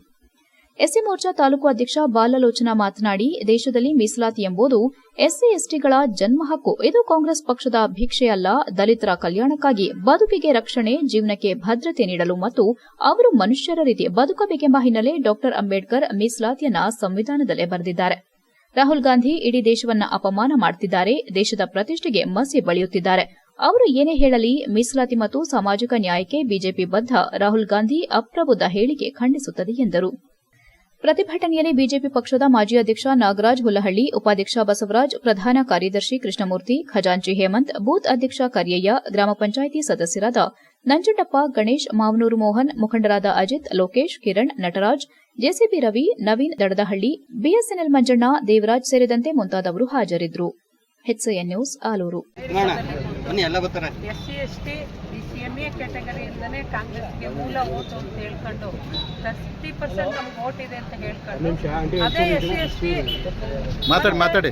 ಎಸ್ಸಿ ಮೋರ್ಚಾ ತಾಲೂಕು ಅಧ್ಯಕ್ಷ ಬಾಲಲೋಚನ ಮಾತನಾಡಿ, ದೇಶದಲ್ಲಿ ಮೀಸಲಾತಿ ಎಂಬುದು ಎಸ್ಸಿ ಎಸ್ಟಿಗಳ ಜನ್ಮ ಹಕ್ಕು. ಇದು ಕಾಂಗ್ರೆಸ್ ಪಕ್ಷದ ಭಿಕ್ಷೆಯಲ್ಲ. ದಲಿತರ ಕಲ್ಯಾಣಕ್ಕಾಗಿ ಬದುಕಿಗೆ ರಕ್ಷಣೆ, ಜೀವನಕ್ಕೆ ಭದ್ರತೆ ನೀಡಲು ಮತ್ತು ಅವರು ಮನುಷ್ಯರ ರೀತಿ ಬದುಕಬೇಕೆಂಬ ಹಿನ್ನೆಲೆ ಡಾ ಅಂಬೇಡ್ಕರ್ ಮೀಸಲಾತಿಯನ್ನ ಸಂವಿಧಾನದಲ್ಲೇ ಬರೆದಿದ್ದಾರೆ. ರಾಹುಲ್ ಗಾಂಧಿ ಇಡೀ ದೇಶವನ್ನ ಅಪಮಾನ ಮಾಡುತ್ತಿದ್ದಾರೆ, ದೇಶದ ಪ್ರತಿಷ್ಠೆಗೆ ಮಸಿ ಬಳಿಯುತ್ತಿದ್ದಾರೆ. ಅವರು ಏನೇ ಹೇಳಲಿ, ಮೀಸಲಾತಿ ಮತ್ತು ಸಾಮಾಜಿಕ ನ್ಯಾಯಕ್ಕೆ ಬಿಜೆಪಿ ಬದ್ಧ. ರಾಹುಲ್ ಗಾಂಧಿ ಅಪ್ರಬುದ್ಧ ಹೇಳಿಕೆ ಖಂಡಿಸುತ್ತದೆ ಎಂದರು. ಪ್ರತಿಭಟನೆಯಲ್ಲಿ ಬಿಜೆಪಿ ಪಕ್ಷದ ಮಾಜಿ ಅಧ್ಯಕ್ಷ ನಾಗರಾಜ್ ಹುಲ್ಲಹಳ್ಳಿ, ಉಪಾಧ್ಯಕ್ಷ ಬಸವರಾಜ್, ಪ್ರಧಾನ ಕಾರ್ಯದರ್ಶಿ ಕೃಷ್ಣಮೂರ್ತಿ, ಖಜಾಂಚಿ ಹೇಮಂತ್, ಬೂತ್ ಅಧ್ಯಕ್ಷ ಕರಿಯಯ್ಯ, ಗ್ರಾಮ ಪಂಚಾಯಿತಿ ಸದಸ್ಯರಾದ ನಂಜುಂಡಪ್ಪ, ಗಣೇಶ್, ಮಾವನೂರು ಮೋಹನ್, ಮುಖಂಡರಾದ ಅಜಿತ್, ಲೋಕೇಶ್, ಕಿರಣ್, ನಟರಾಜ್, ಜೆಸಿಬಿ ರವಿ, ನವೀನ್ ದಡದಹಳ್ಳಿ, ಬಿಎಸ್ಎನ್ಎಲ್ ಮಂಜಣ್ಣ, ದೇವರಾಜ್ ಸೇರಿದಂತೆ ಮುಂತಾದವರು ಹಾಜರಿದ್ದರು. HCN news Alur. SC ST BCMA ಕ್ಯಾಟಗರಿಯಿಂದನೇ ಕಾಂಗ್ರೆಸ್ಗೆ ಮೂಲ ಓಟು ಅಂತ ಹೇಳ್ಕೊಂಡು 30% ನಮ್ಗೆ ಓಟ್ ಇದೆ ಅಂತ ಹೇಳ್ಕೊಂಡು ಅದೇ SC ST ಮಾತಾಡಿ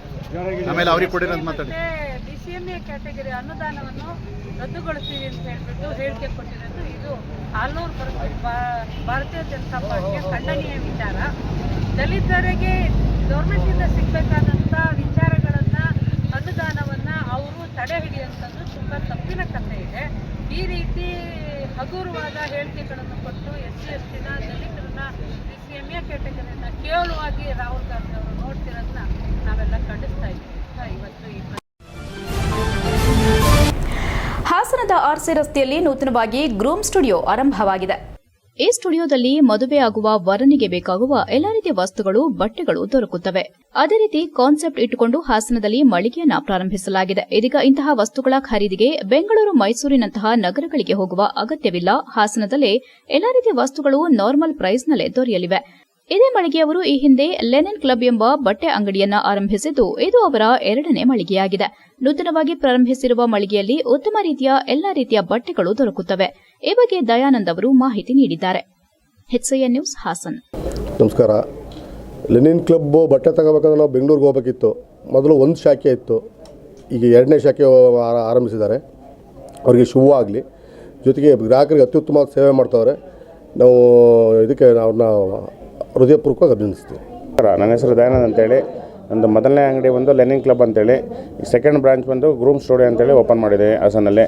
ಆಮೇಲೆ ಅವ್ರಿಗೆ ಕೊಡಿರೋದು ಮಾತಾಡಿ. BCMA ಕ್ಯಾಟಗರಿ ಅನುದಾನವನ್ನು ರದ್ದುಗೊಳಿಸ್ತೀವಿ ಅಂತ ಹೇಳ್ಬಿಟ್ಟು ಹೇಳಿಕೆ ಕೊಟ್ಟಿರೋದು ಇದು ಆಲೂರು ಭಾರತೀಯ ಜನತಾ ಪಾರ್ಟಿಯ ಖಂಡನೀಯ ವಿಚಾರ. ದಲಿತರಿಗೆ ಗೌರ್ಮೆಂಟಿಂದ ಸಿಗಬೇಕಾದಂಥ ವಿಚಾರಗಳನ್ನ, ಅನುದಾನವನ್ನ ಅವರು ತಡೆ ಹಿಡಿಯುವಂಥದ್ದು ತುಂಬ ತಪ್ಪಿನ ಕಥೆ ಇದೆ. ಈ ರೀತಿ ಹಗುರವಾದ ಹೇಳಿಕೆಗಳನ್ನು ಕೊಟ್ಟು SC STನ ದಲಿತರನ್ನ BCMA ಕ್ಯಾಟಗರಿಯನ್ನ ಕೇವಲವಾಗಿ ರಾಹುಲ್ ಗಾಂಧಿ ಅವರು ನೋಡ್ತಿರೋದನ್ನ ನಾವೆಲ್ಲ ಖಂಡಿಸ್ತಾ ಇದ್ದೀವಿ. ಇವತ್ತು ಹಾಸನದ ಆರ್ಸಿ ರಸ್ತೆಯಲ್ಲಿ ನೂತನವಾಗಿ ಗ್ರೂಮ್ ಸ್ಟುಡಿಯೋ ಆರಂಭವಾಗಿದೆ. ಈ ಸ್ಟುಡಿಯೋದಲ್ಲಿ ಮದುವೆ ಆಗುವ ವರನಿಗೆ ಬೇಕಾಗುವ ಎಲ್ಲ ರೀತಿಯ ವಸ್ತುಗಳು, ಬಟ್ಟೆಗಳು ದೊರಕುತ್ತವೆ. ಅದೇ ರೀತಿ ಕಾನ್ಸೆಪ್ಟ್ ಇಟ್ಟುಕೊಂಡು ಹಾಸನದಲ್ಲಿ ಮಳಿಗೆಯನ್ನ ಪ್ರಾರಂಭಿಸಲಾಗಿದೆ. ಇದೀಗ ಇಂತಹ ವಸ್ತುಗಳ ಖರೀದಿಗೆ ಬೆಂಗಳೂರು, ಮೈಸೂರಿನಂತಹ ನಗರಗಳಿಗೆ ಹೋಗುವ ಅಗತ್ಯವಿಲ್ಲ. ಹಾಸನದಲ್ಲೇ ಎಲ್ಲ ರೀತಿಯ ವಸ್ತುಗಳು ನಾರ್ಮಲ್ ಪ್ರೈಸ್ನಲ್ಲೇ ದೊರೆಯಲಿವೆ. ಇದೇ ಮಳಿಗೆಯವರು ಈ ಹಿಂದೆ ಲೆನಿನ್ ಕ್ಲಬ್ ಎಂಬ ಬಟ್ಟೆ ಅಂಗಡಿಯನ್ನ ಆರಂಭಿಸಿದ್ದು, ಇದು ಅವರ 2ನೇ ಮಳಿಗೆಯಾಗಿದೆ. ನೂತನವಾಗಿ ಪ್ರಾರಂಭಿಸಿರುವ ಮಳಿಗೆಯಲ್ಲಿ ಉತ್ತಮ ರೀತಿಯ ಎಲ್ಲ ರೀತಿಯ ಬಟ್ಟೆಗಳು ದೊರಕುತ್ತವೆ. ಈ ಬಗ್ಗೆ ದಯಾನಂದ್ ಅವರು ಮಾಹಿತಿ ನೀಡಿದ್ದಾರೆ. HCN news Hassan. ನಮಸ್ಕಾರ. ಲೆನಿನ್ ಕ್ಲಬ್ ಬಟ್ಟೆ ತಗೋಬೇಕಂದ್ರೆ ನಾವು ಬೆಂಗಳೂರಿಗೆ ಹೋಗಬೇಕಿತ್ತು. ಮೊದಲು ಒಂದು ಶಾಖೆ ಇತ್ತು, ಈಗ 2ನೇ ಶಾಖೆ ಆರಂಭಿಸಿದ್ದಾರೆ. ಅವರಿಗೆ ಶುಭವಾಗಲಿ. ಜೊತೆಗೆ ಗ್ರಾಹಕರಿಗೆ ಅತ್ಯುತ್ತಮವಾದ ಸೇವೆ ಮಾಡ್ತಾವ್ರೆ. ನಾವು ಇದಕ್ಕೆ ಅವ್ರನ್ನ ಹೃದಯಪೂರ್ವಕವಾಗಿ ಅಭಿನಂದಿಸ್ತೀವಿ. ನನ್ನ ಹೆಸರು ದಯಾನಂದ್ ಅಂತೇಳಿ. ಒಂದು ಮೊದಲನೇ ಅಂಗಡಿ ಬಂದು ಲೆನಿನ್ ಕ್ಲಬ್ ಅಂತೇಳಿ, ಸೆಕೆಂಡ್ ಬ್ರಾಂಚ್ ಬಂದು ಗ್ರೂಮ್ ಸ್ಟುಡಿಯೋ ಅಂತೇಳಿ ಓಪನ್ ಮಾಡಿದೆ ಹಾಸನಲ್ಲಿ.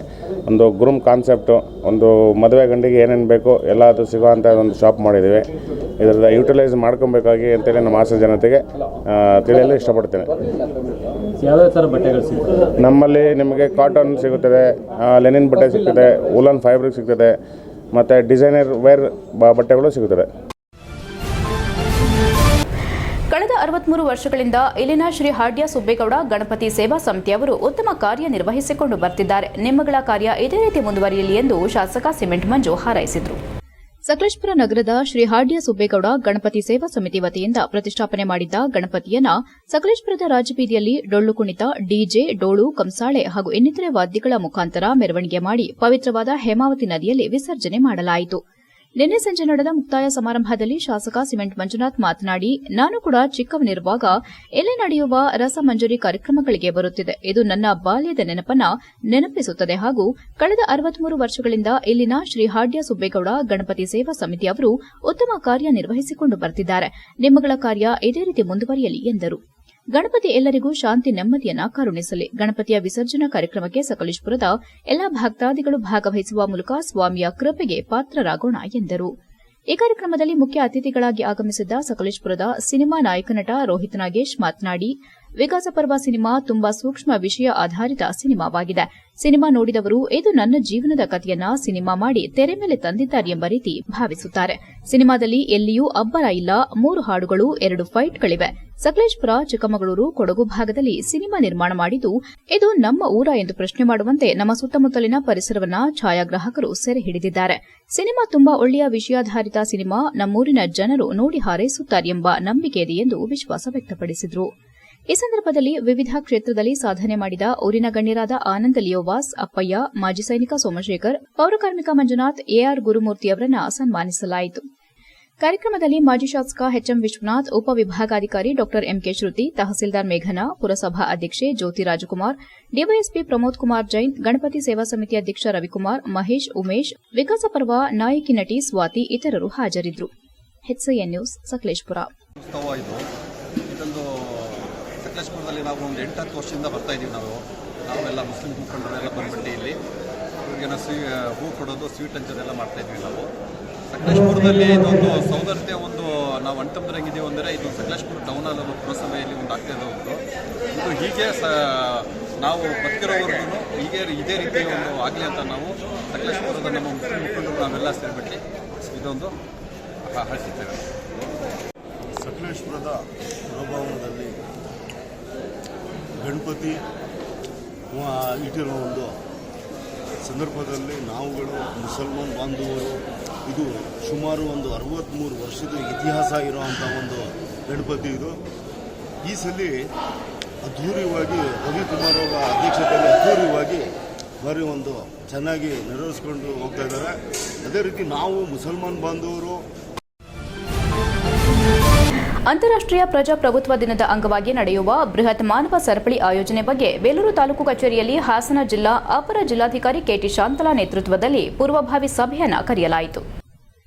ಒಂದು ಗ್ರೂಮ್ ಕಾನ್ಸೆಪ್ಟು, ಒಂದು ಮದುವೆ ಗಂಡಿಗೆ ಏನೇನು ಬೇಕು ಎಲ್ಲ ಅದು ಸಿಗೋವಂಥ ಒಂದು ಶಾಪ್ ಮಾಡಿದ್ದೀವಿ. ಇದರ ಯೂಟಿಲೈಸ್ ಮಾಡ್ಕೊಬೇಕಾಗಿ ಅಂತೇಳಿ ನಮ್ಮ ಹಾಸನ ಜನತೆಗೆ ತಿಳಿಯಲು ಇಷ್ಟಪಡ್ತೇನೆ. ಯಾವ್ಯಾವ ಥರ ಬಟ್ಟೆಗಳು ಸಿಗ್ತದೆ ನಮ್ಮಲ್ಲಿ? ನಿಮಗೆ ಕಾಟನ್ ಸಿಗುತ್ತದೆ, ಲೆನಿನ್ ಬಟ್ಟೆ ಸಿಗ್ತದೆ, ವೂಲನ್ ಫ್ಯಾಬ್ರಿಕ್ ಸಿಗ್ತದೆ, ಮತ್ತು ಡಿಸೈನರ್ ವೇರ್ ಬಟ್ಟೆಗಳು ಸಿಗುತ್ತದೆ. ಕಳೆದ ಕಳೆದ 63 ವರ್ಷಗಳಿಂದ ಇಲ್ಲಿನ ಶ್ರೀ ಹಾಡ್ಯ ಸುಬ್ಬೇಗೌಡ ಗಣಪತಿ ಸೇವಾ ಸಮಿತಿಯವರು ಉತ್ತಮ ಕಾರ್ಯನಿರ್ವಹಿಸಿಕೊಂಡು ಬರ್ತಿದ್ದಾರೆ. ನಿಮ್ಮಗಳ ಕಾರ್ಯ ಇದೇ ರೀತಿ ಮುಂದುವರಿಯಲಿ ಎಂದು ಶಾಸಕ ಸಿಮೆಂಟ್ ಮಂಜು ಹಾರೈಸಿದರು. ಸಕಲೇಶಪುರ ನಗರದ ಶ್ರೀ ಹಾಡ್ಯ ಸುಬ್ಬೇಗೌಡ ಗಣಪತಿ ಸೇವಾ ಸಮಿತಿ ವತಿಯಿಂದ ಪ್ರತಿಷ್ಠಾಪನೆ ಮಾಡಿದ್ದ ಗಣಪತಿಯನ್ನ ಸಕಲೇಶಪುರದ ರಾಜಬೀದಿಯಲ್ಲಿ ಡೊಳ್ಳು ಕುಣಿತ, ಡಿಜೆ, ಡೋಳು, ಕಂಸಾಳೆ ಹಾಗೂ ಇನ್ನಿತರೆ ವಾದ್ಯಗಳ ಮುಖಾಂತರ ಮೆರವಣಿಗೆ ಮಾಡಿ ಪವಿತ್ರವಾದ ಹೇಮಾವತಿ ನದಿಯಲ್ಲಿ ವಿಸರ್ಜನೆ ಮಾಡಲಾಯಿತು. ನಿನ್ನೆ ಸಂಜೆ ನಡೆದ ಮುಕ್ತಾಯ ಸಮಾರಂಭದಲ್ಲಿ ಶಾಸಕ ಸಿಮೆಂಟ್ ಮಂಜುನಾಥ್ ಮಾತನಾಡಿ, ನಾನು ಕೂಡ ಚಿಕ್ಕವನಿರುವಾಗ ಇಲ್ಲಿ ನಡೆಯುವ ರಸಮಂಜರಿ ಕಾರ್ಯಕ್ರಮಗಳಿಗೆ ಬರುತ್ತಿದೆ. ಇದು ನನ್ನ ಬಾಲ್ಯದ ನೆನಪನ್ನ ನೆನಪಿಸುತ್ತದೆ ಹಾಗೂ ಕಳೆದ 63 ವರ್ಷಗಳಿಂದ ಇಲ್ಲಿನ ಶ್ರೀ ಹಾಡ್ಯ ಸುಬ್ಬೇಗೌಡ ಗಣಪತಿ ಸೇವಾ ಸಮಿತಿ ಅವರು ಉತ್ತಮ ಕಾರ್ಯನಿರ್ವಹಿಸಿಕೊಂಡು ಬರ್ತಿದ್ದಾರೆ. ನಿಮ್ಮಗಳ ಕಾರ್ಯ ಇದೇ ರೀತಿ ಮುಂದುವರಿಯಲಿ ಎಂದರು. ಗಣಪತಿ ಎಲ್ಲರಿಗೂ ಶಾಂತಿ ನೆಮ್ಮದಿಯನ್ನ ಕರುಣಿಸಲಿ. ಗಣಪತಿಯ ವಿಸರ್ಜನಾ ಕಾರ್ಯಕ್ರಮಕ್ಕೆ ಸಕಲೇಶಪುರದ ಎಲ್ಲಾ ಭಕ್ತಾದಿಗಳು ಭಾಗವಹಿಸುವ ಮೂಲಕ ಸ್ವಾಮಿಯ ಕೃಪೆಗೆ ಪಾತ್ರರಾಗೋಣ ಎಂದರು. ಈ ಕಾರ್ಯಕ್ರಮದಲ್ಲಿ ಮುಖ್ಯ ಅತಿಥಿಗಳಾಗಿ ಆಗಮಿಸಿದ್ದ ಸಕಲೇಶಪುರದ ಸಿನಿಮಾ ನಾಯಕ ನಟ ರೋಹಿತ್ ನಾಗೇಶ್ ಮಾತನಾಡಿ, ವಿಕಾಸ ಪರ್ವ ಸಿನಿಮಾ ತುಂಬಾ ಸೂಕ್ಷ್ಮ ವಿಷಯ ಆಧಾರಿತ ಸಿನಿಮಾವಾಗಿದೆ. ಸಿನಿಮಾ ನೋಡಿದವರು ಇದು ನನ್ನ ಜೀವನದ ಕಥೆಯನ್ನ ಸಿನಿಮಾ ಮಾಡಿ ತೆರೆ ಮೇಲೆ ತಂದಿದ್ದಾರೆ ಎಂಬ ರೀತಿ ಭಾವಿಸುತ್ತಾರೆ. ಸಿನಿಮಾದಲ್ಲಿ ಎಲ್ಲಿಯೂ ಅಬ್ಬರ ಇಲ್ಲ, 3 ಹಾಡುಗಳು, 2 ಫೈಟ್ಗಳಿವೆ. ಸಕಲೇಶಪುರ, ಚಿಕ್ಕಮಗಳೂರು, ಕೊಡಗು ಭಾಗದಲ್ಲಿ ಸಿನಿಮಾ ನಿರ್ಮಾಣ ಮಾಡಿದ್ದು ಇದು ನಮ್ಮ ಊರ ಎಂದು ಪ್ರಶ್ನೆ ಮಾಡುವಂತೆ ನಮ್ಮ ಸುತ್ತಮುತ್ತಲಿನ ಪರಿಸರವನ್ನ ಛಾಯಾಗ್ರಾಹಕರು ಸೆರೆ ಹಿಡಿದಿದ್ದಾರೆ. ಸಿನಿಮಾ ತುಂಬಾ ಒಳ್ಳೆಯ ವಿಷಯಾಧಾರಿತ ಸಿನಿಮಾ, ನಮ್ಮೂರಿನ ಜನರು ನೋಡಿ ಹಾರೈಸುತ್ತಾರೆ ಎಂಬ ನಂಬಿಕೆ ಇದೆ ಎಂದು ವಿಶ್ವಾಸ ವ್ಯಕ್ತಪಡಿಸಿದರು. ಈ ಸಂದರ್ಭದಲ್ಲಿ ವಿವಿಧ ಕ್ಷೇತ್ರದಲ್ಲಿ ಸಾಧನೆ ಮಾಡಿದ ಊರಿನ ಗಣ್ಯರಾದ ಆನಂದ್ ಲಿಯೋವಾಸ್, ಅಪ್ಪಯ್ಯ, ಮಾಜಿ ಸೈನಿಕ ಸೋಮಶೇಖರ್, ಪೌರಕಾರ್ಮಿಕ ಮಂಜುನಾಥ್, ಎಆರ್ ಗುರುಮೂರ್ತಿಯವರನ್ನು ಸನ್ಮಾನಿಸಲಾಯಿತು. ಕಾರ್ಯಕ್ರಮದಲ್ಲಿ ಮಾಜಿ ಶಾಸಕ ಎಚ್ಎಂ ವಿಶ್ವನಾಥ್, ಉಪವಿಭಾಗಾಧಿಕಾರಿ ಡಾ ಎಂಕೆ ಶ್ರುತಿ, ತಹಸೀಲ್ದಾರ್ ಮೇಘನಾ, ಪುರಸಭಾ ಅಧ್ಯಕ್ಷೆ ಜ್ಯೋತಿ ರಾಜಕುಮಾರ್, ಡಿವೈಎಸ್ಪಿ ಪ್ರಮೋದ್ ಕುಮಾರ್ ಜೈನ್, ಗಣಪತಿ ಸೇವಾ ಸಮಿತಿ ಅಧ್ಯಕ್ಷ ರವಿಕುಮಾರ್, ಮಹೇಶ್, ಉಮೇಶ್, ವಿಕಾಸ ಪರ್ವ ನಾಯಕಿ ನಟಿ ಸ್ವಾತಿ ಇತರರು ಹಾಜರಿದ್ದರು. HCN news, Sakleshpur. ಸಕಲೇಶಪುರದಲ್ಲಿ ನಾವು ಒಂದು 8-10 ವರ್ಷದಿಂದ ಬರ್ತಾ ಇದ್ದೀವಿ. ನಾವೆಲ್ಲ ಮುಸ್ಲಿಂ ಮುಖಂಡರೆಲ್ಲ ಬಂದ್ಬಿಟ್ಟು ಇಲ್ಲಿ ಇವ್ರಿಗೆ ಹೂ ಕೊಡೋದು, ಸ್ವೀಟ್ ಹಂಚೋದೆಲ್ಲ ಮಾಡ್ತಾ ಇದ್ವಿ. ನಾವು ಸಕಲೇಶಪುರದಲ್ಲಿ ಇದೊಂದು ಸೌದರ್ತೆ, ಒಂದು ನಾವು ಅಂಟಂದ್ರಂಗಿದ್ದೀವಿ ಅಂದರೆ ಇದು ಸಕಲೇಶಪುರ ಟೌನ್ ಹಾಲ್ ಪುರಸಭೆಯಲ್ಲಿ ಒಂದು ಆಗ್ತಾ ಇರೋದು. ಇದು ಹೀಗೆ ನಾವು ಬದುಕಿರೋವರೆಗೂ ಇದೇ ರೀತಿ ಒಂದು ಆಗಲಿ ಅಂತ ನಾವು ಸಕಲೇಶಪುರದ ನಮ್ಮ ಮುಸ್ಲಿಂ ಮುಖಂಡರು ನಾವೆಲ್ಲ ಸೇರಿಬಿಟ್ಟು ಇದೊಂದು ಹಾರಿಸಿದ್ದೇವೆ. ಸಕಲೇಶಪುರದ ಪುರಭವನದಲ್ಲಿ ಗಣಪತಿ ಇಟ್ಟಿರೋ ಒಂದು ಸಂದರ್ಭದಲ್ಲಿ ನಾವುಗಳು ಮುಸಲ್ಮಾನ್ ಬಾಂಧವರು ಇದು ಸುಮಾರು ಒಂದು 63 ವರ್ಷದ ಇತಿಹಾಸ ಇರೋವಂಥ ಒಂದು ಗಣಪತಿ ಇದು. ಈ ಸಲ ಅದ್ಧೂರಿಯಾಗಿ ರವಿಕುಮಾರ್ ಅವರ ಅಧ್ಯಕ್ಷತೆಯಲ್ಲಿ ಅದ್ಧೂರಿಯಾಗಿ ಬರೀ ಒಂದು ಚೆನ್ನಾಗಿ ನೆರವೇರಿಸ್ಕೊಂಡು ಹೋಗ್ತಾ ಇದ್ದಾರೆ. ಅದೇ ರೀತಿ ನಾವು ಮುಸಲ್ಮಾನ್ ಬಾಂಧವರು ಅಂತಾರಾಷ್ಟ್ರೀಯ ಪ್ರಜಾಪ್ರಭುತ್ವ ದಿನದ ಅಂಗವಾಗಿ ನಡೆಯುವ ಬೃಹತ್ ಮಾನವ ಸರಪಳಿ ಆಯೋಜನೆ ಬಗ್ಗೆ ಬೇಲೂರು ತಾಲೂಕು ಕಚೇರಿಯಲ್ಲಿ ಹಾಸನ ಜಿಲ್ಲಾ ಅಪರ ಜಿಲ್ಲಾಧಿಕಾರಿ ಕೆಟಿ ಶಾಂತಲಾ ನೇತೃತ್ವದಲ್ಲಿ ಪೂರ್ವಭಾವಿ ಸಭೆಯನ್ನು ಕರೆಯಲಾಯಿತು.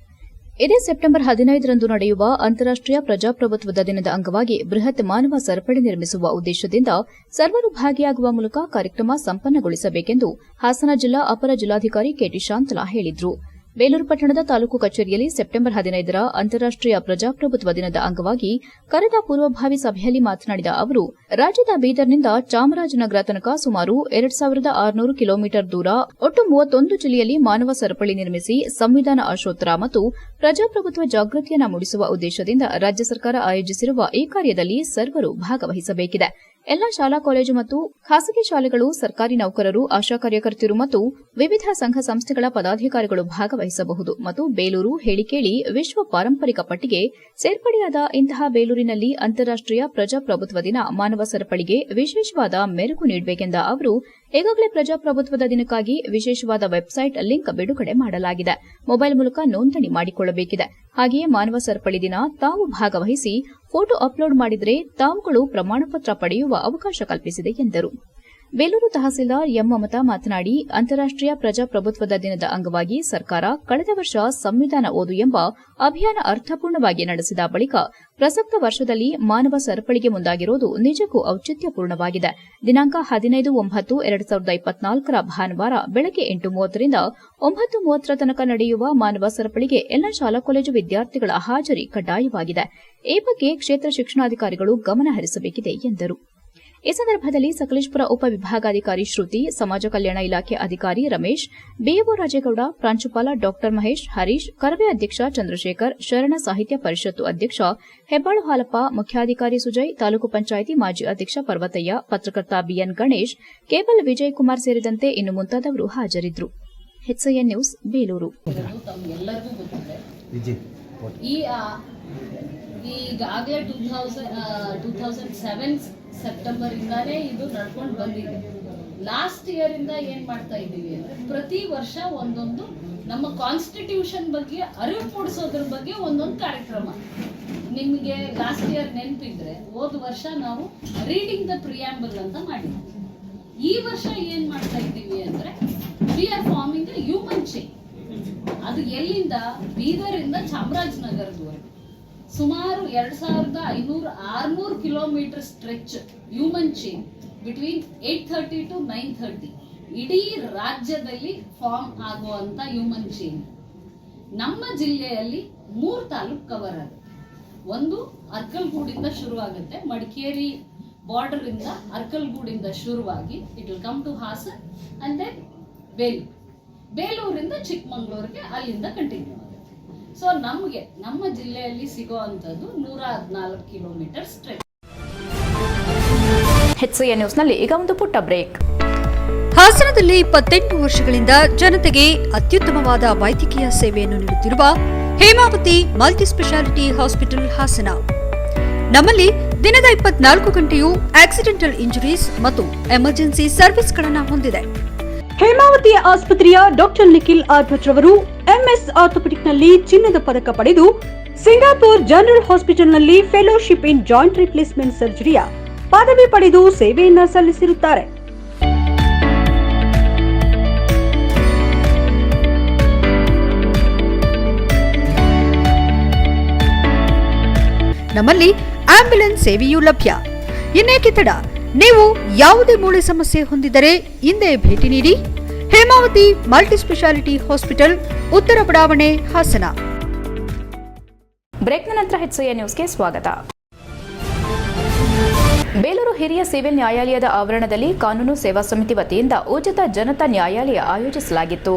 ಇದೇ ಸೆಪ್ಟೆಂಬರ್ 15ರಂದು ನಡೆಯುವ ಅಂತಾರಾಷ್ಟ್ರೀಯ ಪ್ರಜಾಪ್ರಭುತ್ವದ ದಿನದ ಅಂಗವಾಗಿ ಬೃಹತ್ ಮಾನವ ಸರಪಳಿ ನಿರ್ಮಿಸುವ ಉದ್ದೇಶದಿಂದ ಸರ್ವರು ಭಾಗಿಯಾಗುವ ಮೂಲಕ ಕಾರ್ಯಕ್ರಮ ಸಂಪನ್ನಗೊಳಿಸಬೇಕೆಂದು ಹಾಸನ ಜಿಲ್ಲಾ ಅಪರ ಜಿಲ್ಲಾಧಿಕಾರಿ ಕೆಟಿ ಶಾಂತಲಾ ಹೇಳಿದರು. ಬೇಲೂರು ಪಟ್ಟಣದ ತಾಲೂಕು ಕಚೇರಿಯಲ್ಲಿ ಸೆಪ್ಟೆಂಬರ್ 15ರ ಅಂತಾರಾಷ್ಟ್ರೀಯ ಪ್ರಜಾಪ್ರಭುತ್ವ ದಿನದ ಅಂಗವಾಗಿ ಕರೆದ ಪೂರ್ವಭಾವಿ ಸಭೆಯಲ್ಲಿ ಮಾತನಾಡಿದ ಅವರು, ರಾಜ್ಯದ ಬೀದರ್ನಿಂದ ಚಾಮರಾಜನಗರ ತನಕ ಸುಮಾರು 2600 ಕಿಲೋಮೀಟರ್ ದೂರ ಒಟ್ಟು 31 ಜಿಲ್ಲೆಯಲ್ಲಿ ಮಾನವ ಸರಪಳಿ ನಿರ್ಮಿಸಿ ಸಂವಿಧಾನ ಆಶೋತ್ತರ ಮತ್ತು ಪ್ರಜಾಪ್ರಭುತ್ವ ಜಾಗೃತಿಯನ್ನು ಮೂಡಿಸುವ ಉದ್ದೇಶದಿಂದ ರಾಜ್ಯ ಸರ್ಕಾರ ಆಯೋಜಿಸಿರುವ ಈ ಕಾರ್ಯದಲ್ಲಿ ಸರ್ವರು ಭಾಗವಹಿಸಬೇಕಿದೆ. ಎಲ್ಲಾ ಶಾಲಾ ಕಾಲೇಜು ಮತ್ತು ಖಾಸಗಿ ಶಾಲೆಗಳು, ಸರ್ಕಾರಿ ನೌಕರರು, ಆಶಾ ಕಾರ್ಯಕರ್ತರು ಮತ್ತು ವಿವಿಧ ಸಂಘ ಸಂಸ್ಥೆಗಳ ಪದಾಧಿಕಾರಿಗಳು ಭಾಗವಹಿಸಬಹುದು ಮತ್ತು ಬೇಲೂರು ಹೇಳಿಕೇಳಿ ವಿಶ್ವ ಪಾರಂಪರಿಕ ಪಟ್ಟಿಗೆ ಸೇರ್ಪಡೆಯಾದ ಇಂತಹ ಬೇಲೂರಿನಲ್ಲಿ ಅಂತಾರಾಷ್ಟ್ರೀಯ ಪ್ರಜಾಪ್ರಭುತ್ವ ದಿನ ಮಾನವ ಸರಪಳಿಗೆ ವಿಶೇಷವಾದ ಮೆರುಗು ನೀಡಬೇಕೆಂದ ಅವರು, ಈಗಾಗಲೇ ಪ್ರಜಾಪ್ರಭುತ್ವದ ದಿನಕ್ಕಾಗಿ ವಿಶೇಷವಾದ ವೆಬ್ಸೈಟ್ ಲಿಂಕ್ ಬಿಡುಗಡೆ ಮಾಡಲಾಗಿದೆ. ಮೊಬೈಲ್ ಮೂಲಕ ನೋಂದಣಿ ಮಾಡಿಕೊಳ್ಳಬೇಕಿದೆ. ಹಾಗೆಯೇ ಮಾನವ ಸರಪಳಿ ದಿನ ತಾವು ಭಾಗವಹಿಸಿ ಫೋಟೋ ಅಪ್ಲೋಡ್ ಮಾಡಿದರೆ ತಾವುಗಳು ಪ್ರಮಾಣಪತ್ರ ಪಡೆಯುವ ಅವಕಾಶ ಕಲ್ಪಿಸಿದೆ ಎಂದರು. ಬೇಲೂರು ತಹಸೀಲ್ದಾರ್ ಎಂ ಮಮತಾ ಮಾತನಾಡಿ, ಅಂತಾರಾಷ್ಟ್ರೀಯ ಪ್ರಜಾಪ್ರಭುತ್ವದ ದಿನದ ಅಂಗವಾಗಿ ಸರ್ಕಾರ ಕಳೆದ ವರ್ಷ ಸಂವಿಧಾನ ಓದು ಎಂಬ ಅಭಿಯಾನ ಅರ್ಥಪೂರ್ಣವಾಗಿ ನಡೆಸಿದ ಬಳಿಕ ಪ್ರಸಕ್ತ ವರ್ಷದಲ್ಲಿ ಮಾನವ ಸರಪಳಿಗೆ ಮುಂದಾಗಿರುವುದು ನಿಜಕ್ಕೂ ಔಚಿತ್ಯಪೂರ್ಣವಾಗಿದೆ. ದಿನಾಂಕ 15/9/2024 ಭಾನುವಾರ ಬೆಳಗ್ಗೆ 8:30ರಿಂದ 9:30 ತನಕ ನಡೆಯುವ ಮಾನವ ಸರಪಳಿಗೆ ಎಲ್ಲ ಶಾಲಾ ಕಾಲೇಜು ವಿದ್ಯಾರ್ಥಿಗಳ ಹಾಜರಿ ಕಡ್ಡಾಯವಾಗಿದೆ. ಈ ಬಗ್ಗೆ ಕ್ಷೇತ್ರ ಶಿಕ್ಷಣಾಧಿಕಾರಿಗಳು ಗಮನ ಹರಿಸಬೇಕಿದೆ ಎಂದರು. ಈ ಸಂದರ್ಭದಲ್ಲಿ ಸಕಲೇಶಪುರ ಉಪವಿಭಾಗಾಧಿಕಾರಿ ಶ್ರುತಿ, ಸಮಾಜ ಕಲ್ಯಾಣ ಇಲಾಖೆ ಅಧಿಕಾರಿ ರಮೇಶ್, ಬಿಇಒ ರಾಜೇಗೌಡ, ಪ್ರಾಂಶುಪಾಲ ಡಾ ಮಹೇಶ್, ಹರೀಶ್, ಕರವೇ ಅಧ್ಯಕ್ಷ ಚಂದ್ರಶೇಖರ್, ಶರಣ ಸಾಹಿತ್ಯ ಪರಿಷತ್ತು ಅಧ್ಯಕ್ಷ ಹೆಬ್ಬಾಳು ಹಾಲಪ್ಪ, ಮುಖ್ಯಾಧಿಕಾರಿ ಸುಜಯ್, ತಾಲೂಕು ಪಂಚಾಯಿತಿ ಮಾಜಿ ಅಧ್ಯಕ್ಷ ಪರ್ವತಯ್ಯ, ಪತ್ರಕರ್ತ ಬಿಎನ್ ಗಣೇಶ್, ಕೇಬಲ್ ವಿಜಯಕುಮಾರ್ ಸೇರಿದಂತೆ ಇನ್ನು ಮುಂತಾದವರು ಹಾಜರಿದ್ದರು. HCN news, Belur. ಈಗಾಗಲೇ 2007 ಸೆಪ್ಟೆಂಬರ್ ಇಂದಾನೇ ಇದು ನಡ್ಕೊಂಡು ಬಂದಿದೆ. ಲಾಸ್ಟ್ ಇಯರ್ ಇಂದ ಏನ್ ಮಾಡ್ತಾ ಇದ್ದೀವಿ ಅಂದ್ರೆ ಪ್ರತಿ ವರ್ಷ ಒಂದೊಂದು ನಮ್ಮ ಕಾನ್ಸ್ಟಿಟ್ಯೂಷನ್ ಬಗ್ಗೆ ಅರಿವು ಮೂಡಿಸೋದ್ರ ಬಗ್ಗೆ ಒಂದೊಂದು ಕಾರ್ಯಕ್ರಮ. ನಿಮಗೆ ಲಾಸ್ಟ್ ಇಯರ್ ನೆನಪಿದ್ರೆ ಹೋದ ವರ್ಷ ನಾವು ರೀಡಿಂಗ್ ದ ಪ್ರಿಯಾಂಬಲ್ ಅಂತ ಮಾಡಿದ್ವಿ. ಈ ವರ್ಷ ಏನ್ ಮಾಡ್ತಾ ಇದ್ದೀವಿ ಅಂದ್ರೆ we are farming A human chain. ಅದು ಎಲ್ಲಿಂದ? ಬೀದರಿಂದ ಚಾಮರಾಜನಗರದವರೆಗೆ ಸುಮಾರು 2500-600 kilometre stretch human chain between 8:30 to 9:30 ಇಡೀ ರಾಜ್ಯದಲ್ಲಿ ಫಾರ್ಮ್ ಆಗುವಂತ ಹ್ಯೂಮನ್ ಚೈನ್. ನಮ್ಮ ಜಿಲ್ಲೆಯಲ್ಲಿ 3 ತಾಲೂಕು ಕವರ್ ಆಗುತ್ತೆ. ಒಂದು ಅರ್ಕಲ್ಗೂಡಿಂದ ಶುರುವಾಗುತ್ತೆ, ಮಡಿಕೇರಿ ಬಾರ್ಡರ್ ಇಂದ ಅರ್ಕಲ್ಗೂಡಿಂದ ಶುರುವಾಗಿ it will come to Hassan and then ಬೇಲೂರಿಂದ ಚಿಕ್ಕಮಂಗ್ಳೂರಿಗೆ ಅಲ್ಲಿಂದ ಕಂಟಿನ್ಯೂ ಆಗುತ್ತೆ. ಸೊ ನಮಗೆ ನಮ್ಮ ಜಿಲ್ಲೆಯಲ್ಲಿ ಸಿಗುವಂಥದ್ದು 114 ಕಿಲೋಮೀಟರ್ ಸ್ಟ್ರೆಚ್. HCN ನ್ಯೂಸ್ನಲ್ಲಿ ಈಗ ಒಂದು ಪುಟ್ಟ ಬ್ರೇಕ್. ಹಾಸನದಲ್ಲಿ 28 ವರ್ಷಗಳಿಂದ ಜನತೆಗೆ ಅತ್ಯುತ್ತಮವಾದ ವೈದ್ಯಕೀಯ ಸೇವೆಯನ್ನು ನೀಡುತ್ತಿರುವ Hemavathi multi speciality hospital Hassan. ನಮ್ಮಲ್ಲಿ ದಿನದ 24 ಗಂಟೆಯೂ ಆಕ್ಸಿಡೆಂಟಲ್ ಇಂಜುರೀಸ್ ಮತ್ತು ಎಮರ್ಜೆನ್ಸಿ ಸರ್ವಿಸ್ಗಳನ್ನು ಹೊಂದಿದೆ. ಹೇಮಾವತಿ ಆಸ್ಪತ್ರೆಯ ಡಾಕ್ಟರ್ ನಿಖಿಲ್ ಆರ್ಭಟ್ ರವರು ಎಂಎಸ್ ಆರ್ಥೋಪೆಡಿಕ್ನಲ್ಲಿ ಚಿನ್ನದ ಪದಕ ಪಡೆದು ಸಿಂಗಾಪುರ್ ಜನರಲ್ ಹಾಸ್ಪಿಟಲ್ನಲ್ಲಿ ಫೆಲೋಶಿಪ್ ಇನ್ ಜಾಯಿಂಟ್ ರಿಪ್ಲೇಸ್ಮೆಂಟ್ ಸರ್ಜರಿಯ ಪದವಿ ಪಡೆದು ಸೇವೆಯನ್ನ ಸಲ್ಲಿಸಿರುತ್ತಾರೆ. ನಮ್ಮಲ್ಲಿ ಆಂಬ್ಯುಲೆನ್ಸ್ ಸೇವೆಯೂ ಲಭ್ಯ. ಇನ್ನೇಕೆ ತಡ? ನೀವು ಯಾವುದೇ ಮೂಳೆ ಸಮಸ್ಯೆ ಹೊಂದಿದರೆ ಹಿಂದೆ ಭೇಟಿ ನೀಡಿ. ಹೇಮಾವತಿ ಮಲ್ಟಿ ಸ್ಪೆಷಾಲಿಟಿ ಹಾಸ್ಪಿಟಲ್, ಉತ್ತರ ಬಡಾವಣೆ, ಹಾಸನ. ಬ್ರೇಕ್ನ ನಂತರ HCN ನ್ಯೂಸ್ಗೆ ಸ್ವಾಗತ. ಬೇಲೂರು ಹಿರಿಯ ಸಿವಿಲ್ ನ್ಯಾಯಾಲಯದ ಆವರಣದಲ್ಲಿ ಕಾನೂನು ಸೇವಾ ಸಮಿತಿ ವತಿಯಿಂದ ಉಚಿತ ಜನತಾ ನ್ಯಾಯಾಲಯ ಆಯೋಜಿಸಲಾಗಿತ್ತು.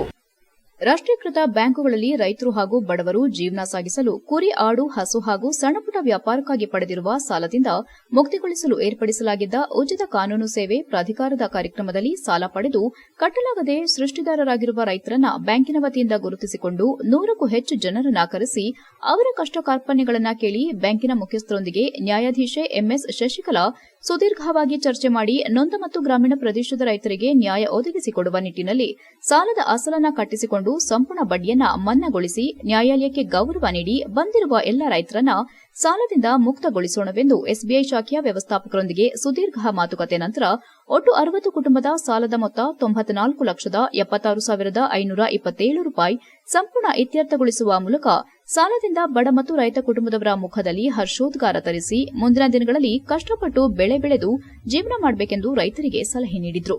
ರಾಷ್ಟ್ರೀಕೃತ ಬ್ಯಾಂಕುಗಳಲ್ಲಿ ರೈತರು ಹಾಗೂ ಬಡವರು ಜೀವನ ಸಾಗಿಸಲು ಕುರಿ, ಆಡು, ಹಸು ಹಾಗೂ ಸಣ್ಣಪುಟ್ಟ ವ್ಯಾಪಾರಕ್ಕಾಗಿ ಪಡೆದಿರುವ ಸಾಲದಿಂದ ಮುಕ್ತಿಗೊಳಿಸಲು ಏರ್ಪಡಿಸಲಾಗಿದ್ದ ಉಚಿತ ಕಾನೂನು ಸೇವೆ ಪ್ರಾಧಿಕಾರದ ಕಾರ್ಯಕ್ರಮದಲ್ಲಿ ಸಾಲ ಪಡೆದು ಕಟ್ಟಲಾಗದೆ ಸೃಷ್ಟಿದಾರರಾಗಿರುವ ರೈತರನ್ನ ಬ್ಯಾಂಕಿನ ವತಿಯಿಂದ ಗುರುತಿಸಿಕೊಂಡು 100ಕ್ಕೂ ಹೆಚ್ಚು ಜನರನ್ನ ಕರೆಸಿ ಅವರ ಕಷ್ಟ ಕಾರ್ಪಣ್ಯಗಳನ್ನು ಕೇಳಿ ಬ್ಯಾಂಕಿನ ಮುಖ್ಯಸ್ಥರೊಂದಿಗೆ ನ್ಯಾಯಾಧೀಶೆ ಎಂಎಸ್ ಶಶಿಕಲಾ ಸುದೀರ್ಘವಾಗಿ ಚರ್ಚೆ ಮಾಡಿ ನೊಂದ ಮತ್ತು ಗ್ರಾಮೀಣ ಪ್ರದೇಶದ ರೈತರಿಗೆ ನ್ಯಾಯ ಒದಗಿಸಿಕೊಡುವ ನಿಟ್ಟಿನಲ್ಲಿ ಸಾಲದ ಅಸಲನ್ನ ಕಟ್ಟಿಸಿಕೊಂಡು ಸಂಪೂರ್ಣ ಬಡ್ಡಿಯನ್ನ ಮನ್ನಾಗೊಳಿಸಿ ನ್ಯಾಯಾಲಯಕ್ಕೆ ಗೌರವ ನೀಡಿ ಬಂದಿರುವ ಎಲ್ಲ ರೈತರನ್ನ ಸಾಲದಿಂದ ಮುಕ್ತಗೊಳಿಸೋಣವೆಂದು ಎಸ್ಬಿಐ ಶಾಖೆಯ ವ್ಯವಸ್ಥಾಪಕರೊಂದಿಗೆ ಸುದೀರ್ಘ ಮಾತುಕತೆ ನಂತರ ಒಟ್ಟು 60 ಕುಟುಂಬದ ಸಾಲದ ಮೊತ್ತ 94,76,527 ರೂಪಾಯಿ ಸಂಪೂರ್ಣ ಇತ್ಯರ್ಥಗೊಳಿಸುವ ಮೂಲಕ ಸಾಲದಿಂದ ಬಡ ಮತ್ತು ರೈತ ಕುಟುಂಬದವರ ಮುಖದಲ್ಲಿ ಹರ್ಷೋದ್ಗಾರ ತರಿಸಿ ಮುಂದಿನ ದಿನಗಳಲ್ಲಿ ಕಷ್ಟಪಟ್ಟು ಬೆಳೆ ಬೆಳೆದು ಜೀವನ ಮಾಡಬೇಕೆಂದು ರೈತರಿಗೆ ಸಲಹೆ ನೀಡಿದರು.